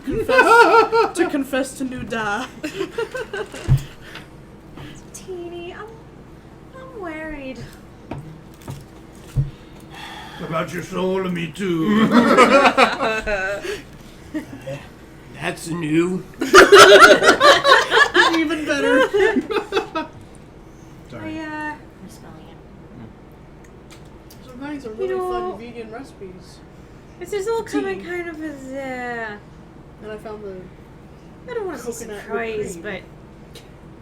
confess to new Da. Teeny, I'm worried. About your soul, me too. That's new. Even better. Sorry. I'm smelling it. Sometimes are really know- fun vegan recipes. It's just all coming Tea. kind of as And I found the I don't want to say Coconut surprise, whipped but cream.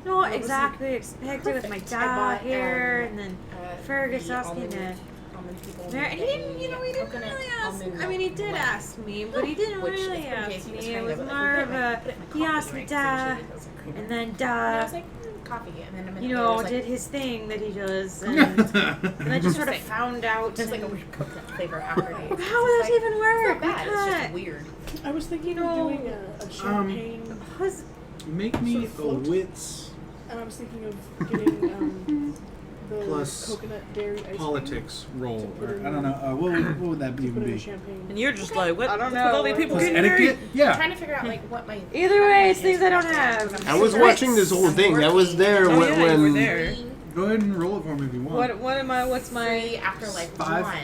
not What was exactly expected with my Perfect. I dad bought, here, and then Fergus the asking to. almond people And he didn't, he didn't coconut really ask. almond I mean, he milk did blend. ask me, but he didn't Which is really pretty ask tasty. me. It's It really was good, but more I of put it a. in my He coffee asked me, drink, so da, usually it doesn't cream. and then And I da, was like, coffee, and then a minute you later, know, I was like, did his thing that he does, and I just sort of found out. there's like a and- weird coconut flavor after it. How would that even It's work? not bad. It's Because just weird. I was thinking You of know, doing a champagne, Make me Sort of a float. wits and I was thinking of getting the Plus coconut dairy ice politics roll. To put Or, in I don't know. What would that cream. even Put in be? champagne. And you're just like, what? I don't What's know, with all these like- people Plus getting etiquette? married? I'm Yeah. trying to figure out like what my Either way, it's is things I don't after have. because I'm I was super- watching this whole thing. I was there I'm when. yeah, you were when there. Go ahead and roll it for me if you want. What am I? What's Free my? after like 5. 1,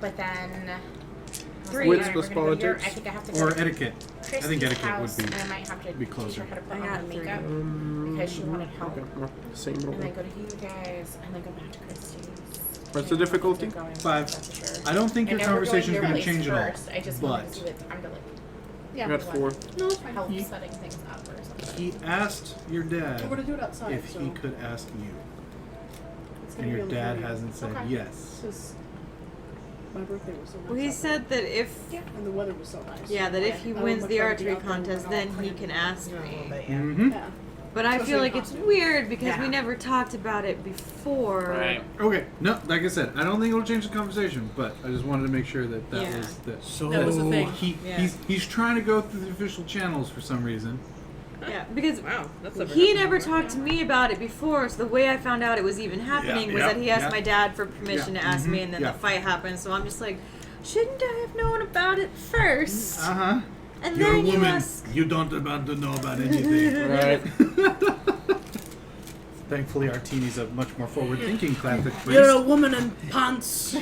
but then Three. Wits alright, plus we're gonna go here. politics. I think I have to go Or to etiquette. Christy's think etiquette would house, be- and I might have to be closer. teach her how to put I on got the 3. makeup because she wanted help, Okay, well, same and roll. then go to you guys, and then go back to Christy's. What's the difficulty? 5. I don't think your I know we're conversation's your going to place change at all. first. I just wanted But to see what time to like I Yeah. got 4. No, it's fine. help He- setting things up or something. He asked your We're dad gonna do it outside. if so he could ask you, it's gonna and be your on the dad 30th. hasn't said Okay. yes. Because my birthday was so nice. Well, he out said that if there, and the weather was so nice. yeah, that if he I would wins much the rather be archery out there contest, than then he can ask me. Mm-hmm. Yeah. But I Especially feel like in it's costume. weird because Yeah. we never talked about it before. Right. Okay. No, like I said, I don't think it'll change the conversation, but I just wanted to make sure that Yeah. was that. So That was the thing. Yeah. He's trying to go through the official channels for some reason. Yeah, because Wow, that's never he happened never before. talked to me about it before, so the way I found out it was even happening was yeah, that he asked yeah. my dad for permission Yeah, to ask me, mhm, and then yeah. the fight happened. So I'm just like, shouldn't I have known about it first? huh. And then you ask. You don't want to know about anything. Right. Thankfully, our teenie's a much more forward-thinking Catholic You're a priest. woman in pants.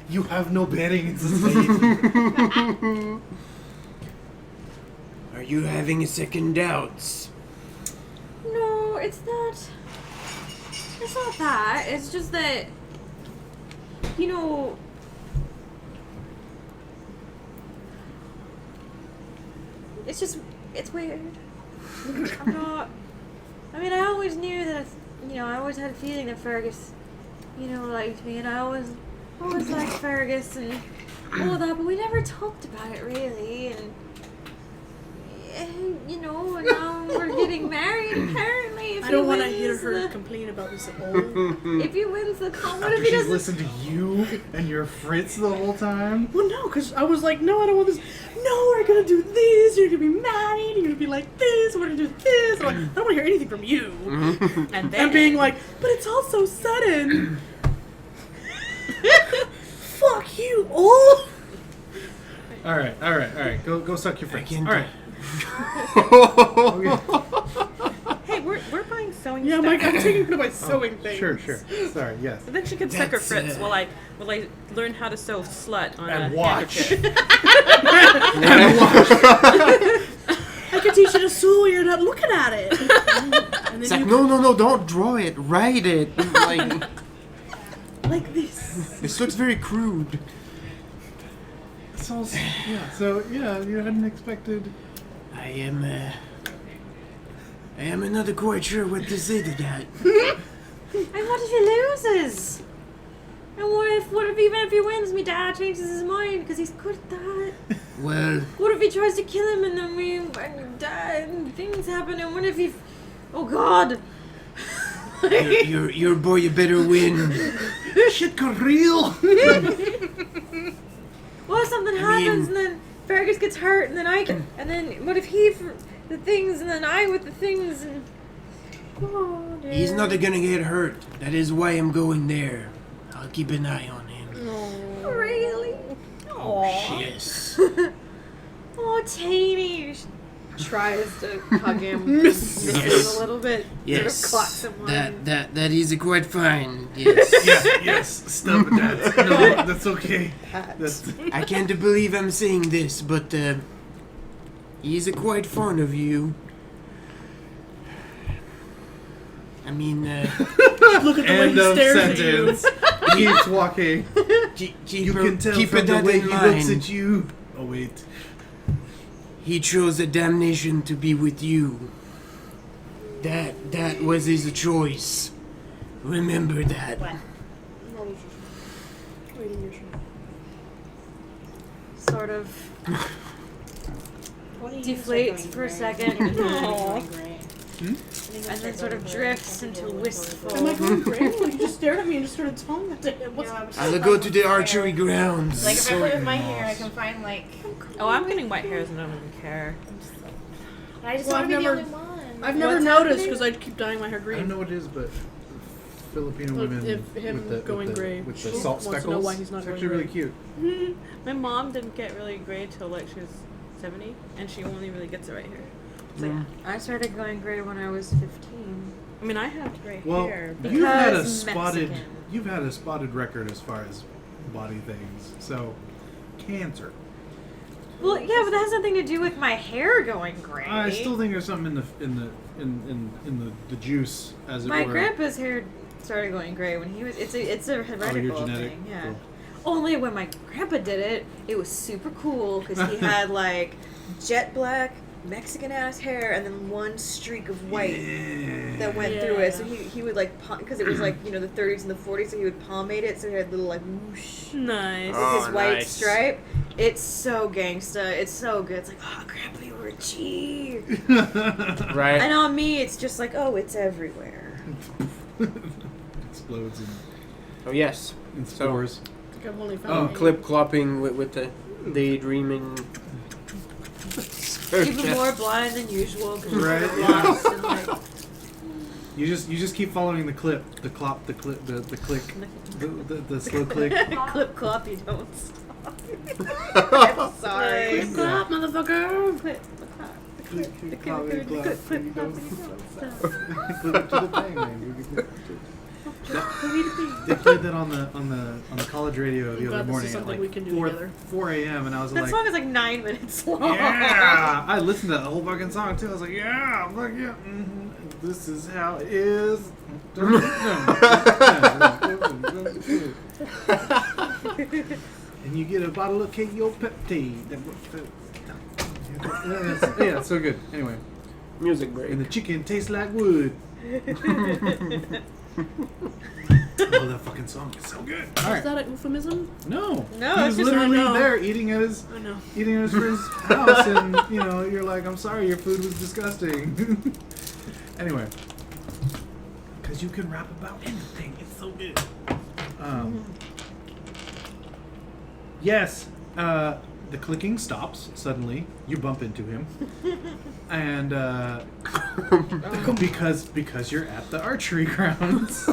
You have no bearing in society. Are you having second doubts? No, it's not. It's not that. It's just that. You know. It's just. It's weird. I'm not. I mean, I always knew that. I always had a feeling that Fergus, liked me, and I always liked Fergus and all that, but we never talked about it really, and you know, and now we're getting married. Apparently, if I don't want want to hear her complain about this at all. If he wins the what After if he she's doesn't? listened to you and your Fritz the whole time. Well, no, because I was like, no, I don't want this. No, we're gonna do this. You're gonna be married. You're gonna be like this. We're gonna do this. I'm like, I don't want to hear anything from you. And then And being like, but it's all so sudden. Fuck you all. All right. Go suck your Fritz. can't All right. Hey, we're buying sewing Yeah, stuff. Mike, I'm taking her by sewing things. Sure. Sorry. Yes. And then she can suck her That's, Fritz while I learn how to sew slut on And a watch. handkerchief. I can teach you to sew while you're not looking at it. And It's then like, you no, don't draw it. Write it. Like, like this. this looks very crude. So you hadn't expected. I am not quite sure what to say to that. And what if he loses? And what if even if he wins, me dad changes his mind because he's good at that. Well, What if he tries to kill him and then we die and things happen? And what if he? Oh God! your boy, you better win. Shit got real. What if something happens and then Fergus gets hurt and then and then what if he for the things and then I with the things and oh, dear. He's not gonna get hurt. That is why I'm going there. I'll keep an eye on him. Really? Yes. Oh, Taney tries to hug him, misses him a little bit, Yes. sort of clocks him on. That is quite fine. Yes. Yes. Stop it, Dad. No, that's okay. That's I can't believe I'm saying this, but he's quite fond of you. I mean, Look at the way end he of stares sentence. Keeps walking. keep You can tell keep from the that way in he mind. looks at you. Oh wait. He chose a damnation to be with you. That was his choice. Remember that. what? Sort of deflates for a second and then sort of drifts into wistful. Am I going gray? Like, you just stared at me and just started telling that to him. What's I'll go to the archery grounds. Like if I play with my hair, I can find like. Oh, I'm getting white hairs and I don't even care. I just Well, want to I've be the never- only one. I've never What's noticed happening? because I keep dyeing my hair I green. don't know what it is, but Filipino Look, women if him with the, going with the, gray with the wants salt to know speckles. why he's not It's going actually really gray. cute. My mom didn't get really gray till like she was 70, and she only really gets it right here. So yeah. I started going gray when I was 15. I mean, I have gray Well, hair, but you've had a Because spotted Mexican. you've had a spotted record as far as body things. So cancer. Well, yeah, but that has nothing to do with my hair going gray. I still think there's something in the juice, as it My were. grandpa's hair started going gray when he was. It's a heretical genetic. thing. Yeah. Cool. Only when my grandpa did it, it was super cool because he had like jet black Mexican ass hair and then one streak of white that went through it. So he would like because it was like the 30s and the 40s, so he would pomade it so he had little like whoosh nice. with his white stripe. It's so gangsta. It's so good. It's like, oh, Grandpa, you were a G. Right. And on me, it's just like, oh, it's everywhere. Explodes Oh yes. in spores. I think I've only Oh, found Clip clopping with the daydreaming. Even more blind than usual. 'Cause Right, you're yeah. lost and like, You just keep following the clip, the clop, the clip, the click, the slow click. clip clop, you don't stop. I'm sorry. Clip clop, motherfucker. Clip clop. Click, The clop, clip clop, clip you clop, don't you don't stop. Clip it to the thing, man. They played that on the college radio the I'm other glad this morning is at something like we can do 4 together. 4 a.m. and I was That like, song is like 9 minutes long. yeah! I listened to that whole fucking song too. I was like, yeah, I'm like, yeah, this is how it is. And you get a bottle of KO Peptide. Yeah, it's so good. Anyway, Music break. and the chicken tastes like wood. Oh, that fucking song is so good. All Is right. that a euphemism? No. No, He it's was just- literally I know. there eating at his I know. his house, and you're like, I'm sorry, your food was disgusting. Anyway, because you can rap about anything, it's so good. Yes, the clicking stops suddenly. You bump into him, and because you're at the archery grounds.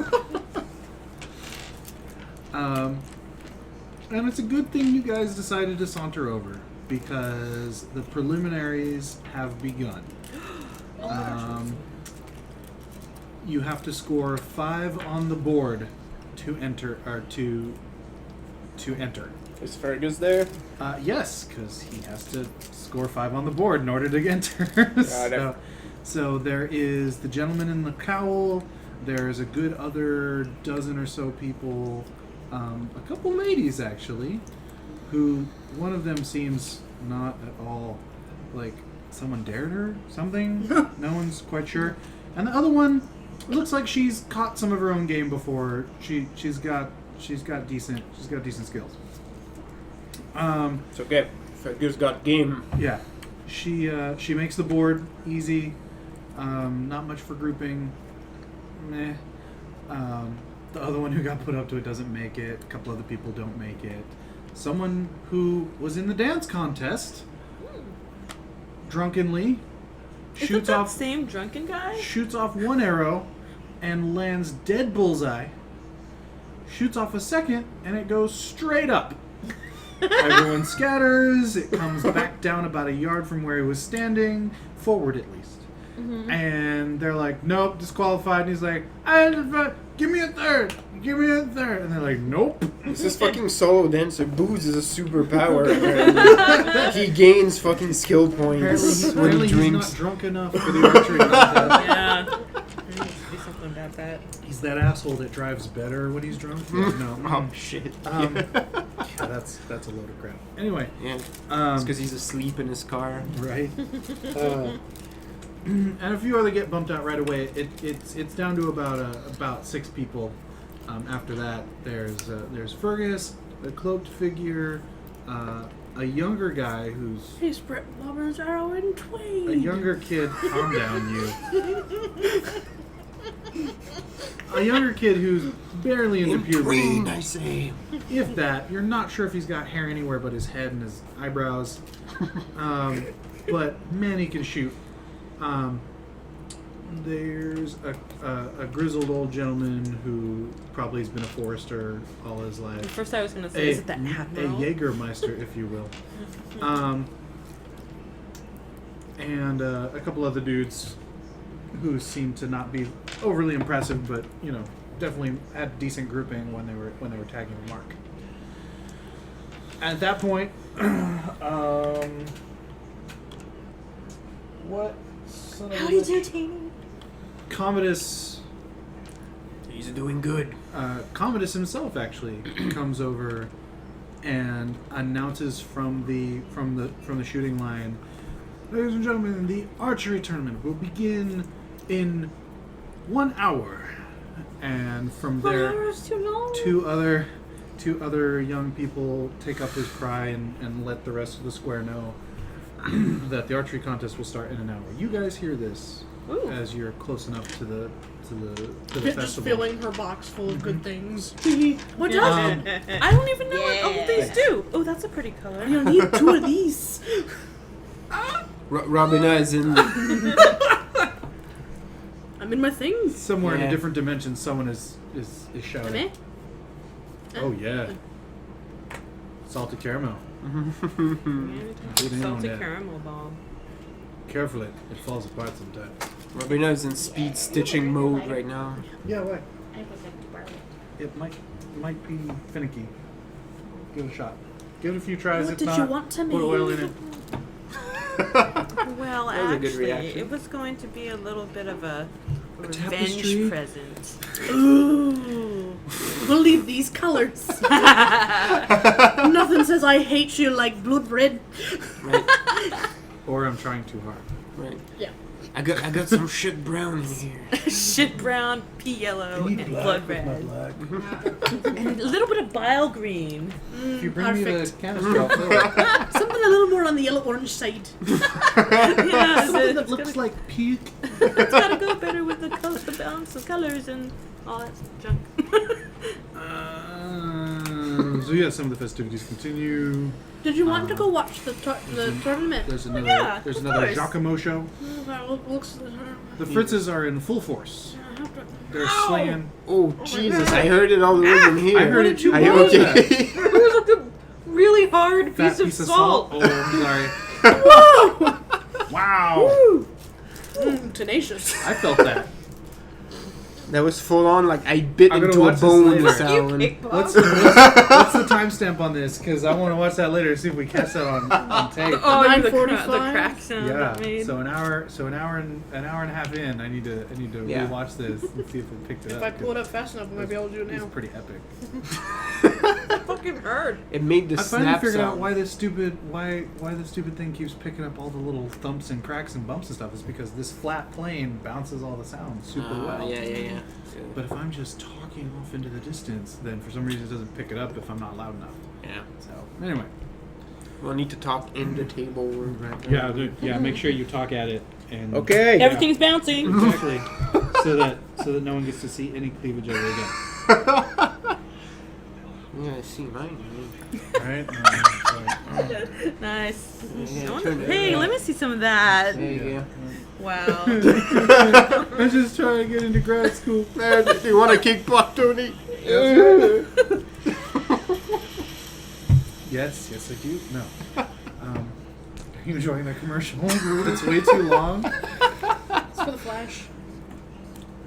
And it's a good thing you guys decided to saunter over, because the preliminaries have begun. You have to score 5 on the board to enter, or to enter. Is Fergus there? Yes, because he has to score 5 on the board in order to enter. So there is the gentleman in the cowl. There's a good other dozen or so people. A couple ladies, actually, who one of them seems not at all like someone dared her, something. No one's quite sure. And the other one looks like she's caught some of her own game before. She's got decent skills. It's okay. Fergus got game. Yeah, she makes the board easy. Not much for grouping. Meh. The other one who got put up to it doesn't make it. A couple other people don't make it. Someone who was in the dance contest drunkenly Isn't that same drunken guy? shoots off one arrow and lands dead bullseye. Shoots off a second and it goes straight up. Everyone scatters. It comes back down about a yard from where he was standing, forward at least. And they're like, nope, disqualified. And he's like, give me a third. And they're like, nope. This is fucking solo dancer. Booze is a superpower. Apparently. He gains fucking skill points when Apparently he he's drinks. not drunk enough for the archery contest. Yeah. There needs to be something about that. He's that asshole that drives better when he's drunk. Yeah, no. Oh shit. Yeah, that's a load of crap. Anyway, Yeah. um, It's because he's asleep in his car. right. And a few other get bumped out right away. It's down to about 6 people. After that, there's Fergus, the cloaked figure, a younger guy who's He split Lover's arrow in twain. a younger kid. Calm down, you. A younger kid who's barely into In puberty. green, I say. If that, you're not sure if he's got hair anywhere but his head and his eyebrows. But man, he can shoot. There's a grizzled old gentleman who probably has been a forester all his At life. first I was going to say, is it that A admiral? Jägermeister, if you will. And a couple other dudes who seemed to not be overly impressive, but definitely had decent grouping when they were tagging the mark. At that point, what son of How a do you bitch? do, Teeny? Commodus He's doing good. Commodus himself actually comes over and announces from the shooting line, ladies and gentlemen, the archery tournament will begin in 1 hour. And from there, 1 hour is too long. two other young people take up his cry and let the rest of the square know that the archery contest will start in an hour. You guys hear this Ooh. as you're close enough to the Just festival. filling her box full of good things. What Yeah. does it? I don't even know what all of these do. Oh, that's a pretty color. You need 2 of these. Robina is in. I'm in my things. Somewhere in Yeah. a different dimension, someone is Am shouting. I? Oh yeah, salted caramel. Good in on Salty that. caramel ball. Carefully, it falls apart sometimes. Robina is in speed stitching mode right now. Yeah, what? I would like to borrow it. It might be finicky. Give it a shot. Give it a few tries. What if did not, you want to put oil in make? it. Well, That was a good actually, reaction. it was going to be a little bit of a tapestry? revenge present. Ooh. We'll leave these colors. Nothing says I hate you like blood red. Right. Or I'm trying too hard. Right. Yeah. I got some shit brown in here. Shit brown, pea yellow, and blood red. Black. And a little bit of bile green. If you bring me the Perfect. canister, I'll fill it. Something a little more on the yellow-orange side. Yeah, Something that it's looks gotta, like pink. it's gotta go better with the balance of colors and all that junk. So yeah, some of the festivities continue. Did you want to go watch the tournament? There's another. yeah, there's of another course. Giacomo show. That looks. The Fritzes are in full force. I have to- They're slinging. Oh Jesus! I heard it all the way in here. I heard it too. Are you What was okay? It was like a really hard Fat piece of salt. Oh, I'm sorry. Wow. Tenacious. I felt that. That was full on. Like I bit I'm gonna into a watch this bone later. sound. What's the timestamp on this? Because I want to watch that later. See if we catch that on tape. Oh, the 9:45? crack sound Yeah. that made. So an hour and a half in, I need to Yeah. rewatch this and see if we picked it If up. I pull it up fast enough, I might be able to do it It's now. pretty epic. fucking hurt. It made the I finally snap figured out sound. why this stupid thing keeps picking up all the little thumps and cracks and bumps and stuff. Is because this flat plane bounces all the sounds super well. Yeah. But if I'm just talking off into the distance, then for some reason it doesn't pick it up if I'm not loud enough. Yeah. So anyway, We'll need to talk in the table. Make sure you talk at it. And Okay. Everything's bouncing. Exactly. so that no one gets to see any cleavage ever again. Yeah, I see mine. all right. Nice. Yeah, I wonder- turn it hey, around. let me see some of that. There you go. Wow. I'm just trying to get into grad school. Do you want to kick butt, Tony? Yes, I do. No. Are you enjoying the commercial? It's way too long. It's for the Flash.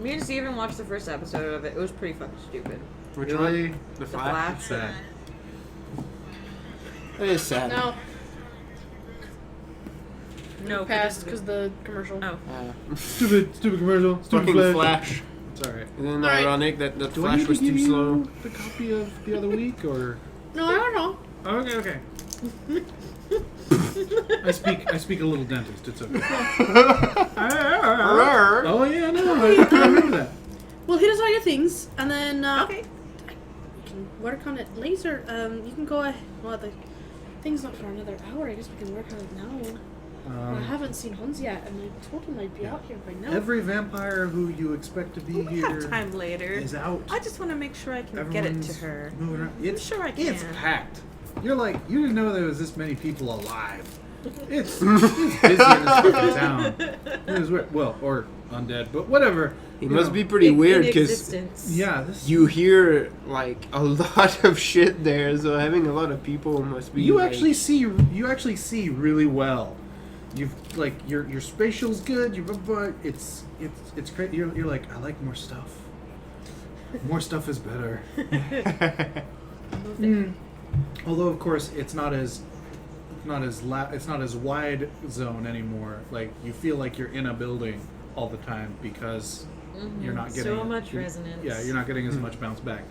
Me and Steven watched the first episode of it. It was pretty fucking stupid. Which Really? one? The The Flash. Flash. Sad. It is sad. No, No, passed because the commercial. Oh. Stupid commercial. Stupid Fucking Flash. Flash. It's alright. Isn't it Alright. ironic that the Do I Flash need to was give too you slow? the copy of the other week, or? No, I don't know. Oh, okay. I speak a little dentist. It's okay. Oh yeah, no, I remember that. Well, here's all your things, and then Okay. you can work on it later. You can go. Well, the thing's not for another hour. I guess we can work on it now. I haven't seen Hans yet, and I told him I'd be out here by now. Every vampire who you expect to be We here have time later. is out. I just want to make sure I can get it to Everyone's her. moving around. It's sure I can. It's packed. You're like, you didn't know there was this many people alive. It's busy in this fucking town. It was weird. Well, or undead, but whatever. It You must know. be pretty weird because Existence. Yeah, this. you hear like a lot of shit there, so having a lot of people must be. You like, actually see really well. You've like your spatial's good. But it's great. You're like, I like more stuff. More stuff is better. Although of course it's not as wide zone anymore. Like you feel like you're in a building all the time because you're not getting So much you're- resonance. Yeah, you're not getting as much bounce back.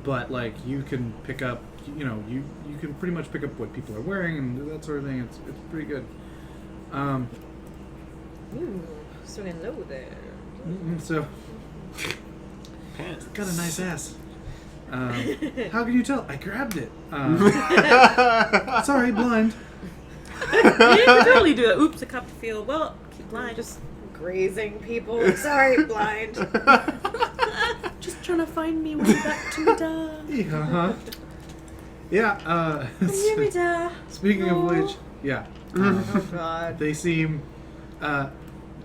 But like you can pick up, you can pretty much pick up what people are wearing and that sort of thing. It's pretty good. Ooh, swinging low there. So Pants. got a nice ass. How can you tell? I grabbed it. Sorry, blind. You can totally do that. Oops, a cup to feel. Well, keep blind. Just grazing people. Sorry, blind. Just trying to find me way back to the. Uh-huh. Yeah. Speaking of which, yeah. Oh god. They seem,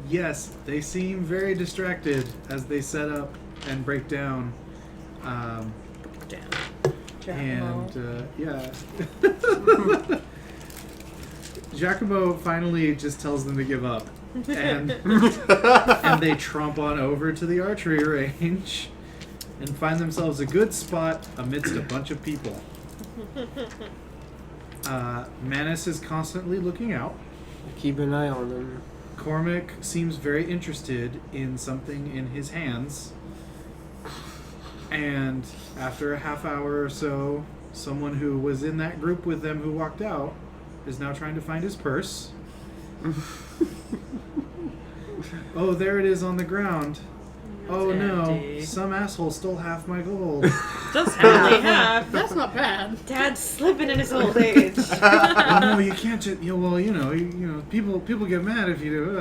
yes, they seem very distracted as they set up and break down. And yeah, Giacomo finally just tells them to give up, and and they tromp on over to the archery range and find themselves a good spot amidst a bunch of people. Manus is constantly looking out. Keep an eye on them. Cormac seems very interested in something in his hands. And after a half hour or so, someone who was in that group with them who walked out is now trying to find his purse. Oh, there it is on the ground. Oh no, empty. some asshole stole half my gold. Just barely half. That's not bad. Dad's slipping in his old age. Oh no, you can't just. Well, you know, people get mad if you do.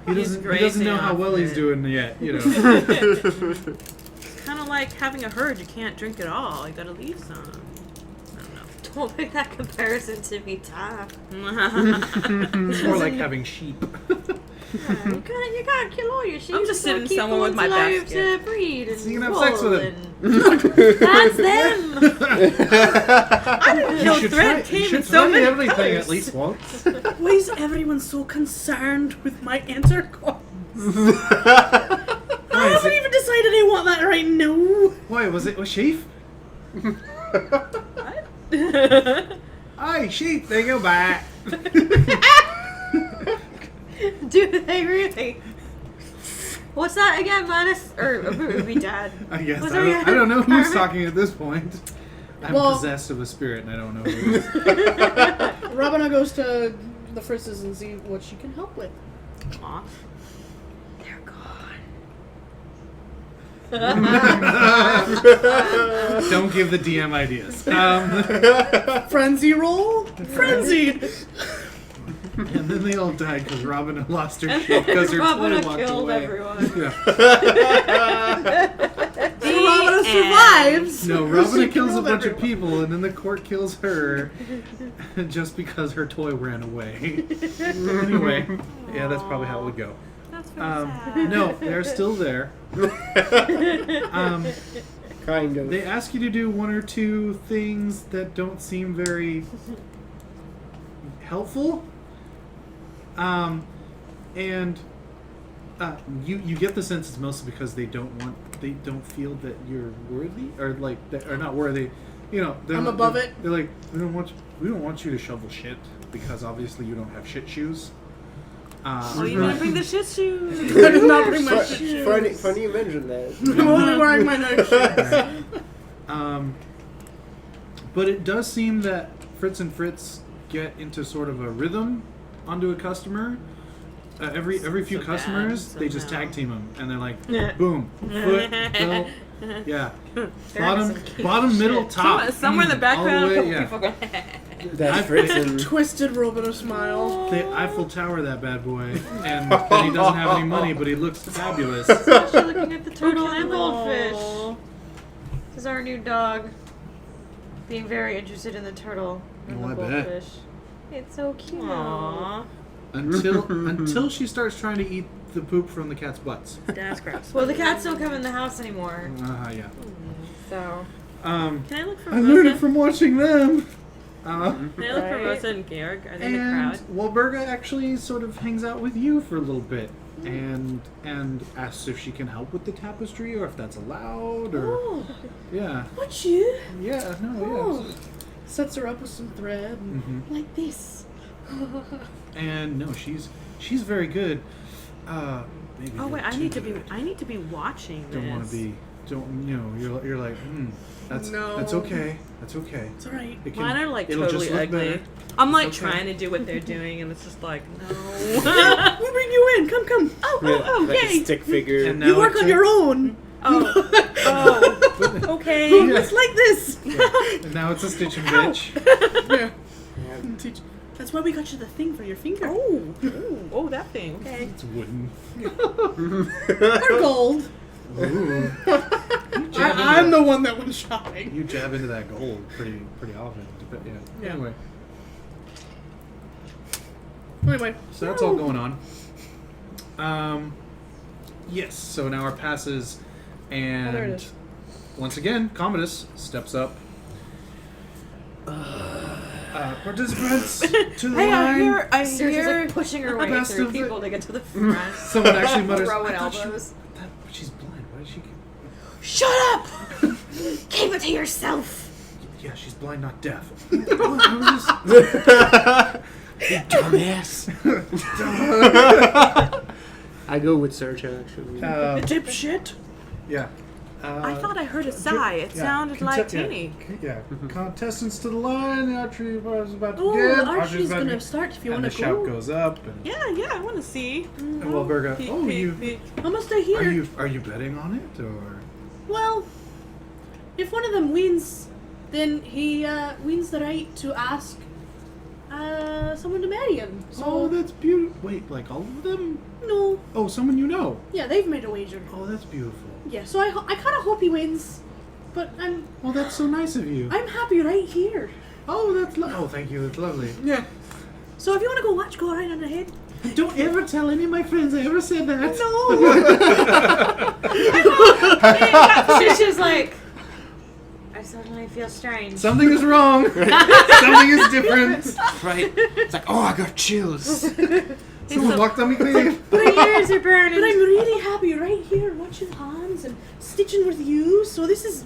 He doesn't know how well he's doing yet. You know. It's kind of like having a herd. You can't drink it all. You gotta leave some. I don't know. Don't make that comparison to me, Ty. It's more like having sheep. Yeah, you can't kill all your sheep. I'm just You gotta sitting keep somewhere the with my ones alive basket. to breed and So you can have wool sex with him. and- That's them. I didn't know thread came in so many everything colors. at least once. Why is everyone so concerned with my answer call? I haven't even decided I want that right now. Why was it a sheep? Aye, sheep. They go back. Do they really? What's that again, Manus? Or it would be Dad. I guess Was I there don't, I don't know who's Carmen? talking at this point. I'm Well- possessed of a spirit and I don't know who it is. Robina goes to the Fritzes and see what she can help with. Aw. They're gone. Don't give the DM ideas. Frenzy roll? Frenzied! And then they all died because Robin lost her shit because her Robina toy walked killed away. everyone. Yeah. Robina survives! No, She Robina kills a killed bunch of everyone. people and then the court kills her just because her toy ran away. Anyway, yeah, that's probably how it would go. That's very sad. No, they're still there. Kind of. They ask you to do one or two things that don't seem very helpful. And you get the sense it's mostly because they don't feel that you're worthy or like that are not worthy. You know, I'm above it. They're like, we don't want you to shovel shit because obviously you don't have shit shoes. Oh, you gonna bring the shit shoes? I did not bring my shoes. Funny you mentioned that. I'm only wearing my nice shoes. But it does seem that Fritz and Fritz get into sort of a rhythm onto a customer. Every few So customers, bad, they just somehow. tag team them, and they're like, boom, foot, belt, yeah, bottom, middle, top. Somewhere in the background, all the a way, couple yeah. people go. That's Fritz and Twisted Robina smile. They Eiffel Tower that bad boy, and then he doesn't have any money, but he looks fabulous. Especially looking at the turtle and goldfish. This is our new dog. Being very interested in the turtle and Oh, the I bet. goldfish. It's so cute. Aww. Until she starts trying to eat the poop from the cat's butts. That's gross. Well, the cats don't come in the house anymore, Yeah. so. Can I look for I learned it Rosa? from watching them. Can I look for Right. Rosa and Georg? Are they in the And crowd? Walburga actually sort of hangs out with you for a little bit and asks if she can help with the tapestry or if that's allowed or Oh, yeah. what you? Oh. Sets her up with some thread and Mhm. like this. And no, she's very good. Maybe Oh wait, you're I too need to good. be watching this. Don't want to be. Don't you know? You're like. That's No. That's okay. That's okay. It's alright. It can- Mine are like it'll totally just look ugly. better. I'm like It's okay. trying to do what they're doing, and it's just like no. We'll bring you in. Come. Oh, like yay. a stick figure. And You now work it's on your own. Oh, okay. It's like this. And now it's a stitch and bitch. Yeah. Teach. That's why we got you the thing for your finger. Oh, that thing. Okay. It's wooden. Or gold. Ooh. I'm the one that went shopping. You jab into that gold pretty often. But yeah. Yeah. Anyway, Anyway. so that's all going on. Yes. So an hour passes, and there it is. once again, Commodus steps up. Participants to the Hey, line. I Seriously, hear. like pushing her way Best through of it. people to get to the front. Someone actually mutters. Throwing "I thought she- elbows. she's blind. Why did she? Shut up! Keep it to yourself. Yeah, she's blind, not deaf. I was just- Dumbass. I go with Search actually. Dipshit. Yeah. I thought I heard a sigh. It sounded like Teeny. Yeah, contestants to the line. The archery was about to Oh, begin. the archery's about to gonna start if you and want the to shout go. goes up. And, Yeah, I want to see. and well, Berga, Peek, oh, peek, you peek. How much I hear? are you betting on it or? Well, if one of them wins, then he wins the right to ask someone to marry him. So Oh, that's beautiful. Wait, like all of them? no, Oh, someone you know. yeah, they've made a wager. Oh, that's beautiful. Yeah, so I kind of hope he wins, but Well, that's so nice of you. I'm happy right here. Oh, that's oh, thank you. That's lovely. Yeah. So if you want to go watch, go right on ahead. Don't ever tell any of my friends I ever said that. No. She's just like, I suddenly feel strange. Something is wrong. Something is different. Right? It's like, oh, I got chills. Someone walked on me, Cleve. My ears are burning. But I'm really happy right here watching Hans and stitching with you. So this is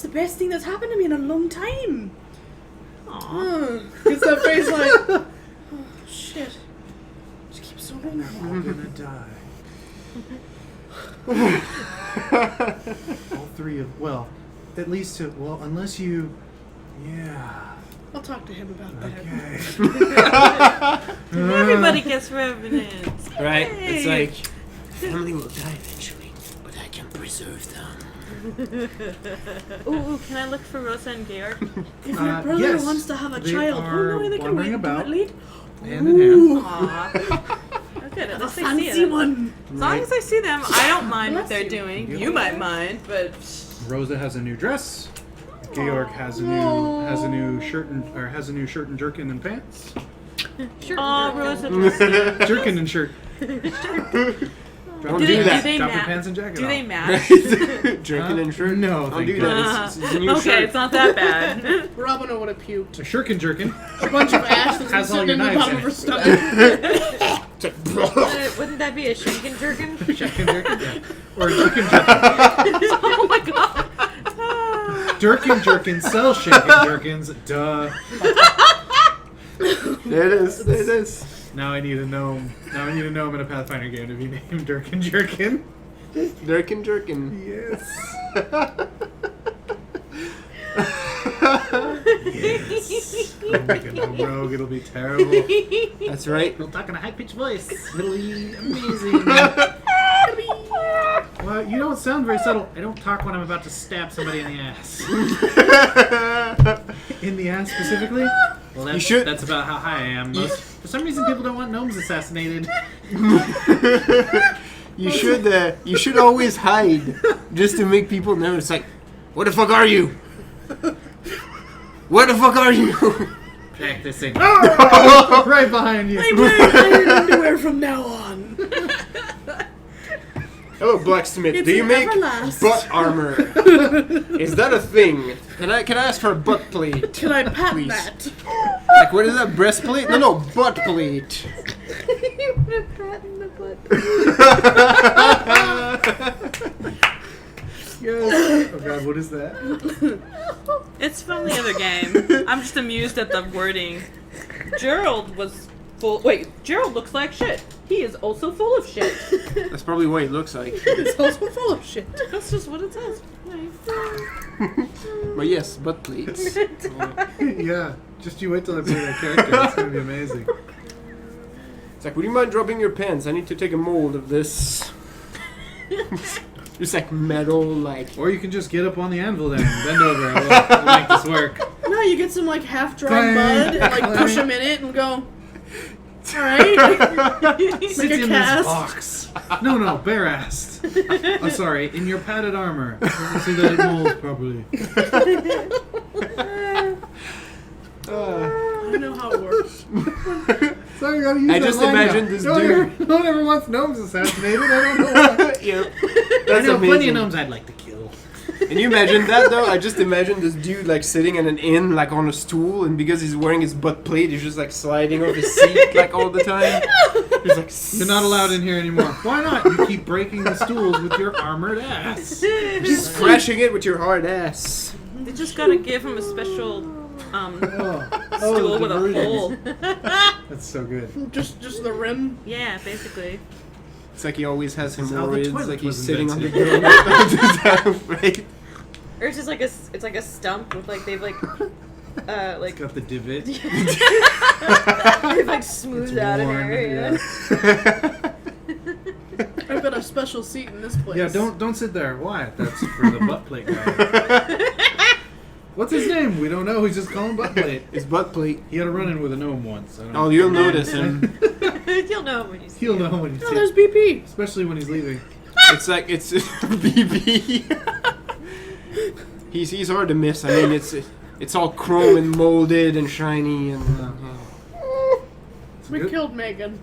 the best thing that's happened to me in a long time. Aww. Gets that face like, oh shit. Just keep so going. All gonna die. All three of at least two. Well, unless you. Yeah. I'll talk to him about that. Okay. Everybody gets revenants. Right? It's like, family will die eventually, but I can preserve them. Ooh, can I look for Rosa and Georg? If your brother yes, wants to have a they child, are oh no, they can wait wandering until it late. Hand in hand. Aww. Okay, at A least I see fancy them. one. As long as I see them, I don't mind what Bless they're you. doing. You You might mind, but Rosa has a new dress. Georg has a new shirt and jerkin and pants. oh, Rosa. Jerkin and shirt. Don't do that. they Drop your ma- pants and jacket Do they off. match? Jerkin and shirt? No, Don't thank do you. that. It's a new Okay, shirt. it's not that bad. Robin would have puked. A shirkin jerkin. A bunch of ash that's Has all sitting your in the knives bottom in of her it. stomach. Wouldn't that be a shankin' jerkin? Shirkin jerkin. Yeah. Or jerkin jerkin. Oh my god. Jerkin jerkin sells shankin jerkins. Duh. There it is. There it is. Now I need a gnome. Now I need a gnome in a Pathfinder game to be named Dirkin Jerkin. Jerkin jerkin. Yes. Oh my god, no rogue, it'll be terrible. That's right. He'll talk in a high-pitched voice. It'll be amazing. Well, you don't sound very subtle. I don't talk when I'm about to stab somebody in the ass. In the ass specifically? Well, that's, You should- that's about how high I am. For some reason, people don't want gnomes assassinated. You should always hide, just to make people know. It's like, what the fuck are you? Where the fuck are you? Practicing. Right behind you. I'm wearing iron underwear from now on. Hello, blacksmith. It's Do you an make everlast. butt armor? Is that a thing? Can I ask for a butt plate? Can I patent Please. that? Like, what is that? Breastplate? No, butt plate. You would have patent the butt. Yes. Oh god, what is that? It's from the other game. I'm just amused at the wording. Gerald was full. Wait, Gerald looks like shit. He is also full of shit. That's probably what it looks like. It's also full of shit. That's just what it says. But yes, butt plates. Yeah, just you wait till I play that character. It's gonna be amazing. It's like, would you mind dropping your pants? I need to take a mold of this. Just like metal, like. Or you can just get up on the anvil then and bend over. We'll make this work. No, you get some like half-dried Clang. mud and like push them in it and go. All right. Sit Make a in cast. this box. No, bare-assed. Oh, sorry, in your padded armor. So that it molds properly. I don't know how it works. So you gotta use I that just line imagined now. this No one ever wants gnomes assassinated. I don't know why. Yep. I That's know plenty amazing. of gnomes I'd like to kill. Can you imagine that though? I just imagine this dude like sitting in an inn, like on a stool, and because he's wearing his butt plate, he's just like sliding off his seat like all the time. He's like, You're not allowed in here anymore. Why not? You keep breaking the stools with your armored ass. just crashing it with your hard ass. They just gotta give him a special Oh, stool with a diversion. hole. That's so good. Just the rim. Yeah, basically. It's like he always has This is how the hemorrhoids, toilet like he's was sitting on the invented. ground all the time, right? Or it's just like it's like a stump with like they've like It's got the divot. they've like smoothed out an worn, area. yeah. I've got a special seat in this place. Yeah, don't sit there. Why? That's for the butt plate guy. What's his name? We don't know. We just call him butt plate. His butt plate. He had a run-in with a gnome once. I don't Oh, know. you'll notice him. You'll know when you see He'll it. know when you Oh, see there's it. BP. Especially when he's leaving. It's like it's BB. He's hard to miss. I mean, it's all chrome and molded and shiny and. It's We good. killed Megan.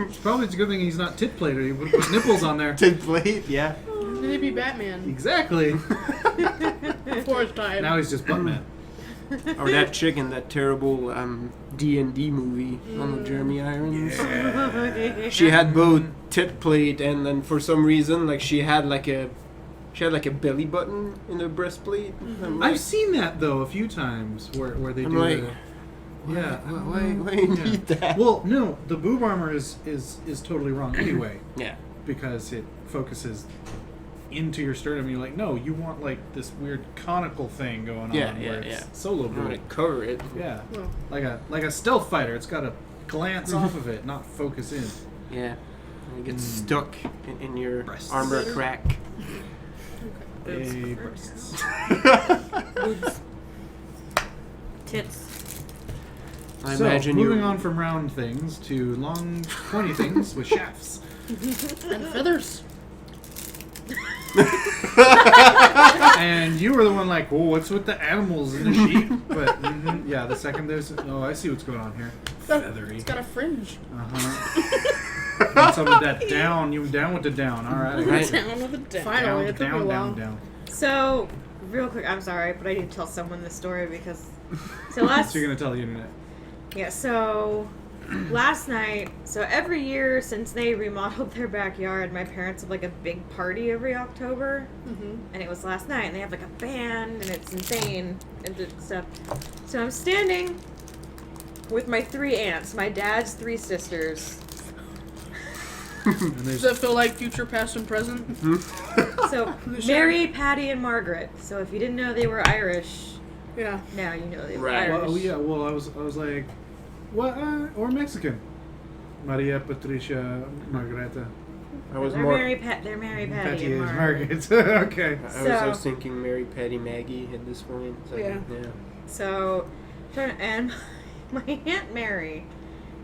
It's probably a good thing he's not tit plate, or he would put nipples on there. Tin plate, yeah. Did he be Batman? Exactly. Fourth time. Now he's just Buttman. Or that chick in that terrible D&D movie on the Jeremy Irons. Yeah. She had both tit plate and then for some reason like she had like a belly button in her breastplate. I'm like, I've seen that though a few times where they I'm do like, the, yeah. why you Yeah. need that? Well, no, the boob armor is totally wrong anyway Yeah. because it focuses into your sternum. And you're like, no, you want like this weird conical thing going Yeah, on yeah, where it's yeah. solo I'm gonna boob. cover it. Yeah, Well, like a stealth fighter. It's got to glance off of it, not focus in. Yeah. And it gets stuck in your Breasts. armor crack. Hey, breasts. Boobs. Tits. I So, imagine moving you. on from round things to long, pointy things with shafts. and feathers. And you were the one like, "Oh, what's with the animals in the sheep?" But yeah, the second there's, oh, I see what's going on here. Feathery. It's got a fringe. Want some of that down? You down with the down? All right. Right. Down with a down. Down, Finally, it took me a down, while. down, down. So, real quick, I'm sorry, but I need to tell someone this story because so last So you're gonna tell the internet? yeah, so last night, so every year since they remodeled their backyard, my parents have like a big party every October, and it was last night, and they have like a band, and it's insane and stuff. So I'm standing with my 3 aunts, my dad's 3 sisters. And Does there's that feel like future, past, and present? So Mary, Patty, and Margaret. So if you didn't know they were Irish, Yeah. now you know they were Right. Irish. well, yeah. Well, I was like, what? Or Mexican? Maria, Patricia, Margareta. I was They're more. Mary, Patty, Patty and is Margaret. Margaret. Okay. I was thinking Mary, Patty, Maggie at this point. So, Yeah. So, and my Aunt Mary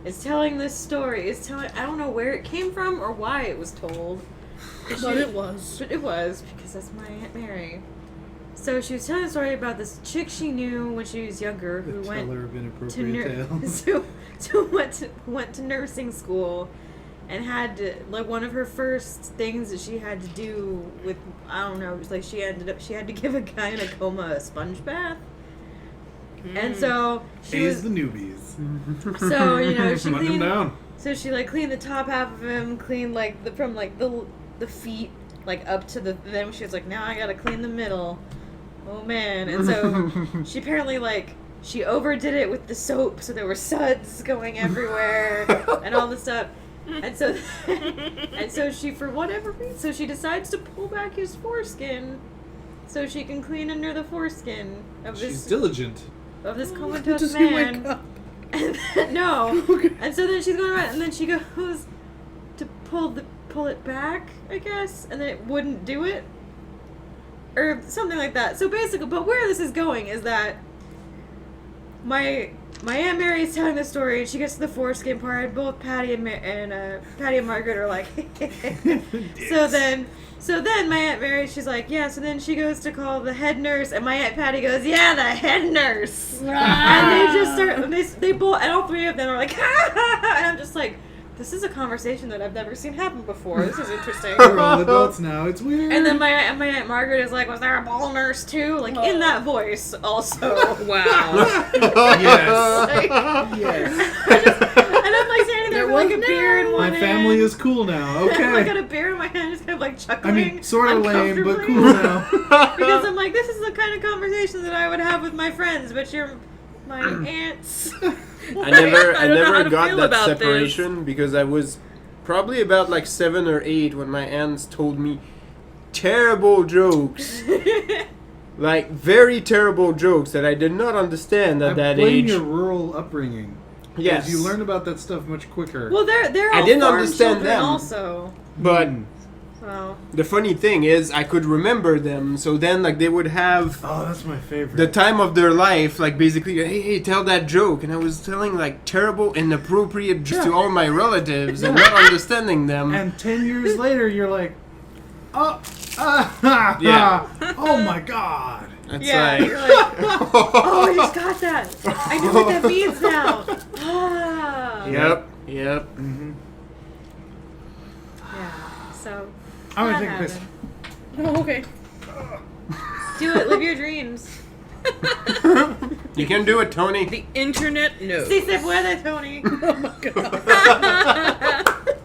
is telling this story. I don't know where it came from or why it was told. But it was. But it was, because that's my Aunt Mary. So she was telling a story about this chick she knew when she was younger who The went teller of to inappropriate tales. went to nursing school and had to, like, one of her first things that she had to do with, I don't know, just like she had to give a guy in a coma a sponge bath. And so she Haze was the newbies. so, you know, she Let them cleaned down. so she like cleaned the top half of him, cleaned like the feet like up to the, then she was like, now I gotta clean the middle. Oh man. And so she apparently like she overdid it with the soap, so there were suds going everywhere and all this stuff. And so she, for whatever reason, so she decides to pull back his foreskin so she can clean under the foreskin of She's this diligent. comatose Does he man. wake up? And then, no. And so then she's going around, and then she goes to pull it back, I guess, and then it wouldn't do it, or something like that. So basically, but where this is going is that my Aunt Mary is telling the story, and she gets to the foreskin part, and both Patty and Margaret are like, So then my Aunt Mary, she's like, yeah, so then she goes to call the head nurse, and my Aunt Patty goes, yeah, the head nurse. And they just start, they both, and all 3 of them are like, ha, ha, ha, and I'm just like, this is a conversation that I've never seen happen before. This is interesting. We're all adults now. It's weird. And then my Aunt Margaret is like, was there a ball nurse too? Like, in that voice also. Wow. Yes. Like, Yes. and I'm like standing there There with like a was beer in no- one My hand. family is cool now. I got Okay. a beer in my hand, just kind of like I chuckling. mean, sort of lame, but uncomfortably. cool now. Because I'm like, this is the kind of conversation that I would have with my friends, but you're my aunts. I never I don't know how to got feel that about separation because I was probably about like 7 or 8 when my aunts told me terrible jokes. Like, very terrible jokes that I did not understand at that blame age. your rural upbringing. Yes. You learn about that stuff much quicker. Well, they're all I didn't farm understand children them. also. But So the funny thing is, I could remember them, so then, like, they would have Oh, that's my favorite. the time of their life, like, basically, hey, tell that joke. And I was telling, like, terrible, inappropriate jokes to all my relatives and not understanding them. And 10 years later, you're like, oh, Yeah. oh my god. It's yeah, like, you're like, oh, I just got that. I know what that means now. Ah. yep. Mm-hmm. Yeah. So. I'm that gonna take a piss. happened. Oh, okay. Do it. Live your dreams. You can do it, Tony. The internet knows. Si se puede, Tony. Oh my god.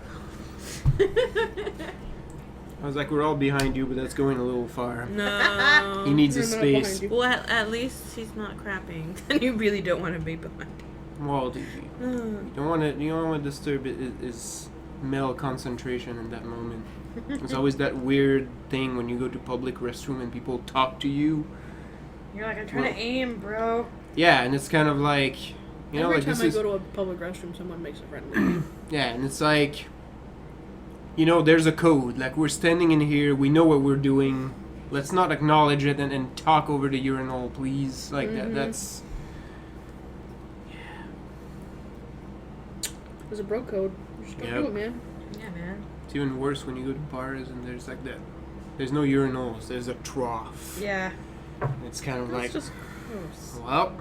I was like, we're all behind you, but that's going a little far. No. He needs We're his not space. behind you. Well, at least he's not crapping. And you really don't want to be behind. Well, you don't want to disturb his male concentration in that moment. There's always that weird thing when you go to public restroom and people talk to you. You're like, I'm trying to aim, bro. Yeah, and it's kind of like, you know, Every like time this I is go to a public restroom, someone makes a friend with me. yeah, and it's like, you know, there's a code. Like, we're standing in here, we know what we're doing. Let's not acknowledge it and talk over the urinal, please. Like that's. There's a bro code. Just don't Yep. do it, man. Yeah, man. It's even worse when you go to bars and there's like that. There's no urinals. There's a trough. Yeah. It's kind of That's like, just gross. well,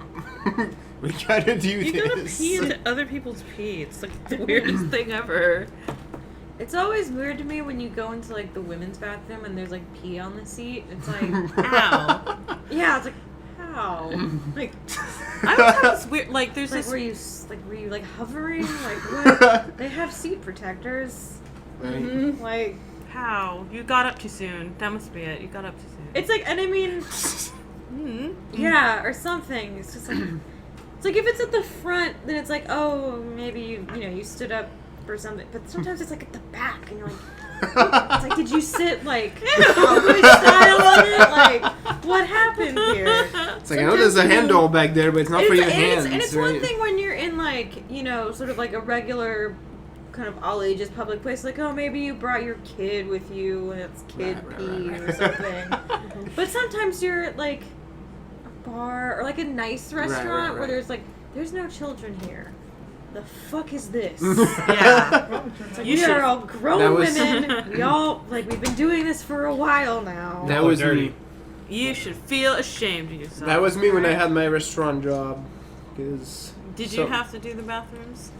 we gotta do You this. gotta pee into other people's pee. It's like the weirdest thing ever. It's always weird to me when you go into like the women's bathroom and there's like pee on the seat. It's like, Ow. yeah, it's like, how? Like, I always have this weird, like, there's like this. were you like hovering? Like what? They have seat protectors. Right? Mm-hmm. Like How? You got up too soon. That must be it. You got up too soon. it's like, and I mean, yeah, or something. It's just like, it's like if it's at the front, then it's like, oh, maybe you stood up or something. But sometimes it's like at the back, and you're like, it's like, did you sit like cowboy style on it? Like, what happened here? It's like, I know there's a handle back there, but it's not for your hands. And it's right? one thing when you're in like, sort of like a regular kind of all ages public place, like, oh, maybe you brought your kid with you and it's kid pee or something. But sometimes you're at like a bar or like a nice restaurant where there's no children here. The fuck is this? Yeah. We are all grown That was- women. We all we've been doing this for a while now. That was dirty. me. You should feel ashamed of yourself. That was me when I had my restaurant job. Cause Did you have to do the bathrooms?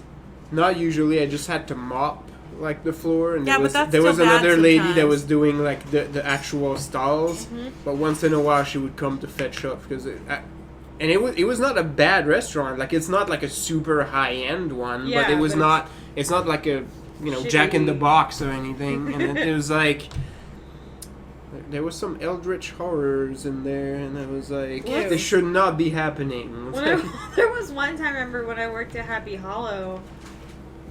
Not usually. I just had to mop like the floor, and Yeah, but that's there was still bad another lady that sometimes. was doing like the actual stalls. But once in a while, she would come to fetch up because it was not a bad restaurant. Like, it's not like a super high end one, Yeah, but it was but not. It's not like a Jack in the Box or anything. And it was like there was some eldritch horrors in there, and I was like, What? this should not be happening. There was one time, I remember when I worked at Happy Hollow,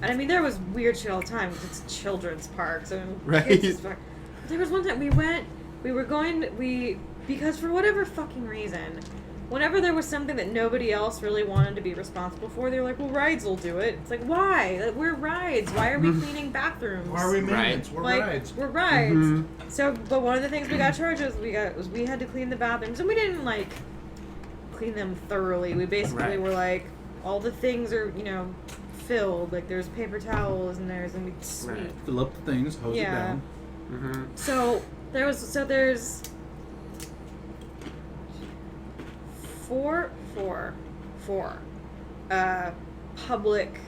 and I mean, there was weird shit all the time because it's a children's park, so Right. kids is fun. There was one time because for whatever fucking reason, whenever there was something that nobody else really wanted to be responsible for, they were like, well, Rides will do it. It's like, why? Like, we're Rides. Why are we cleaning bathrooms? Why are we maintenance? We're Like, rides. we're Rides. Mhm. So, but one of the things we got charged was we had to clean the bathrooms, and we didn't like clean them thoroughly. We basically Right. were like, all the things are filled. Like there's paper towels and there's and we sweep. Right. Fill up the things, hose it Yeah. down. Mhm. So there's four public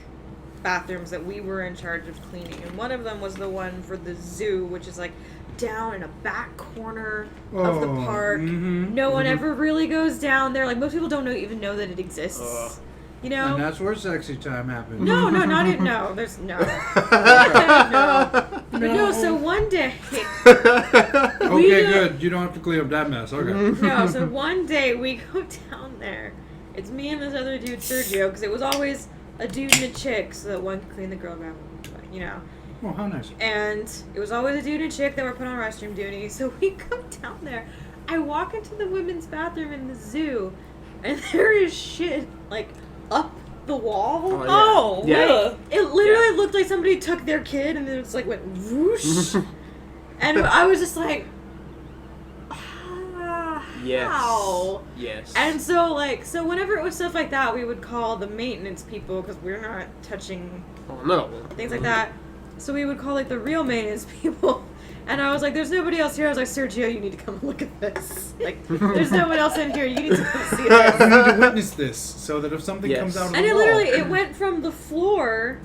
bathrooms that we were in charge of cleaning, and one of them was the one for the zoo, which is like down in a back corner of the Oh, park. mhm, No one ever really goes down there. Like most people don't even know that it exists. You know? And that's where sexy time happens. No, not even. No, there's no. No. But no, so one day. Okay, good. You don't have to clean up that mess. Okay. No, so one day we go down there. It's me and this other dude, Sergio, because it was always a dude and a chick, so that one could clean the girl bathroom, Oh, how nice. And it was always a dude and chick that were put on restroom duty. So we go down there. I walk into the women's bathroom in the zoo, and there is shit like up the wall. Oh, Yeah. ugh. It literally looked like somebody took their kid and then it's like went whoosh. And I was just like, Yes. how? Yes. And so whenever it was stuff like that, we would call the maintenance people because we're not touching Oh no. things like that. So we would call like the real maintenance people. And I was like, there's nobody else here. I was like, Sergio, you need to come look at this. Like, there's no one else in here. You need to come see this. You need to witness this so that if something Yes. comes out of And the it wall, literally, it went from the floor,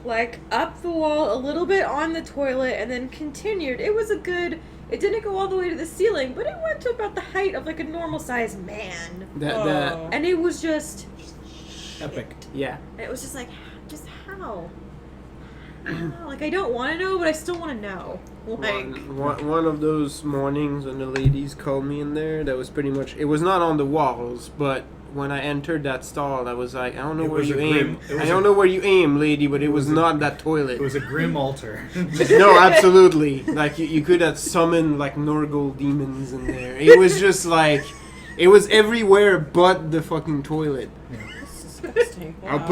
like, up the wall, a little bit on the toilet, and then continued. It was a good, it didn't go all the way to the ceiling, but it went to about the height of, like, a normal-sized man. Oh. And it was just, epic. Yeah. it was just like, just how? Like, I don't want to know, but I still want to know. Like, One of those mornings when the ladies called me in there, that was pretty much, it was not on the walls, but when I entered that stall, I was like, I don't know It where was you a aim. grim- it I was don't a- know where you aim, lady, but it was was a- not that toilet. It was a grim altar. No, absolutely. Like, you could have summoned, like, Norgal demons in there. It was just like, it was everywhere but the fucking toilet. That's disgusting. I'll Wow. put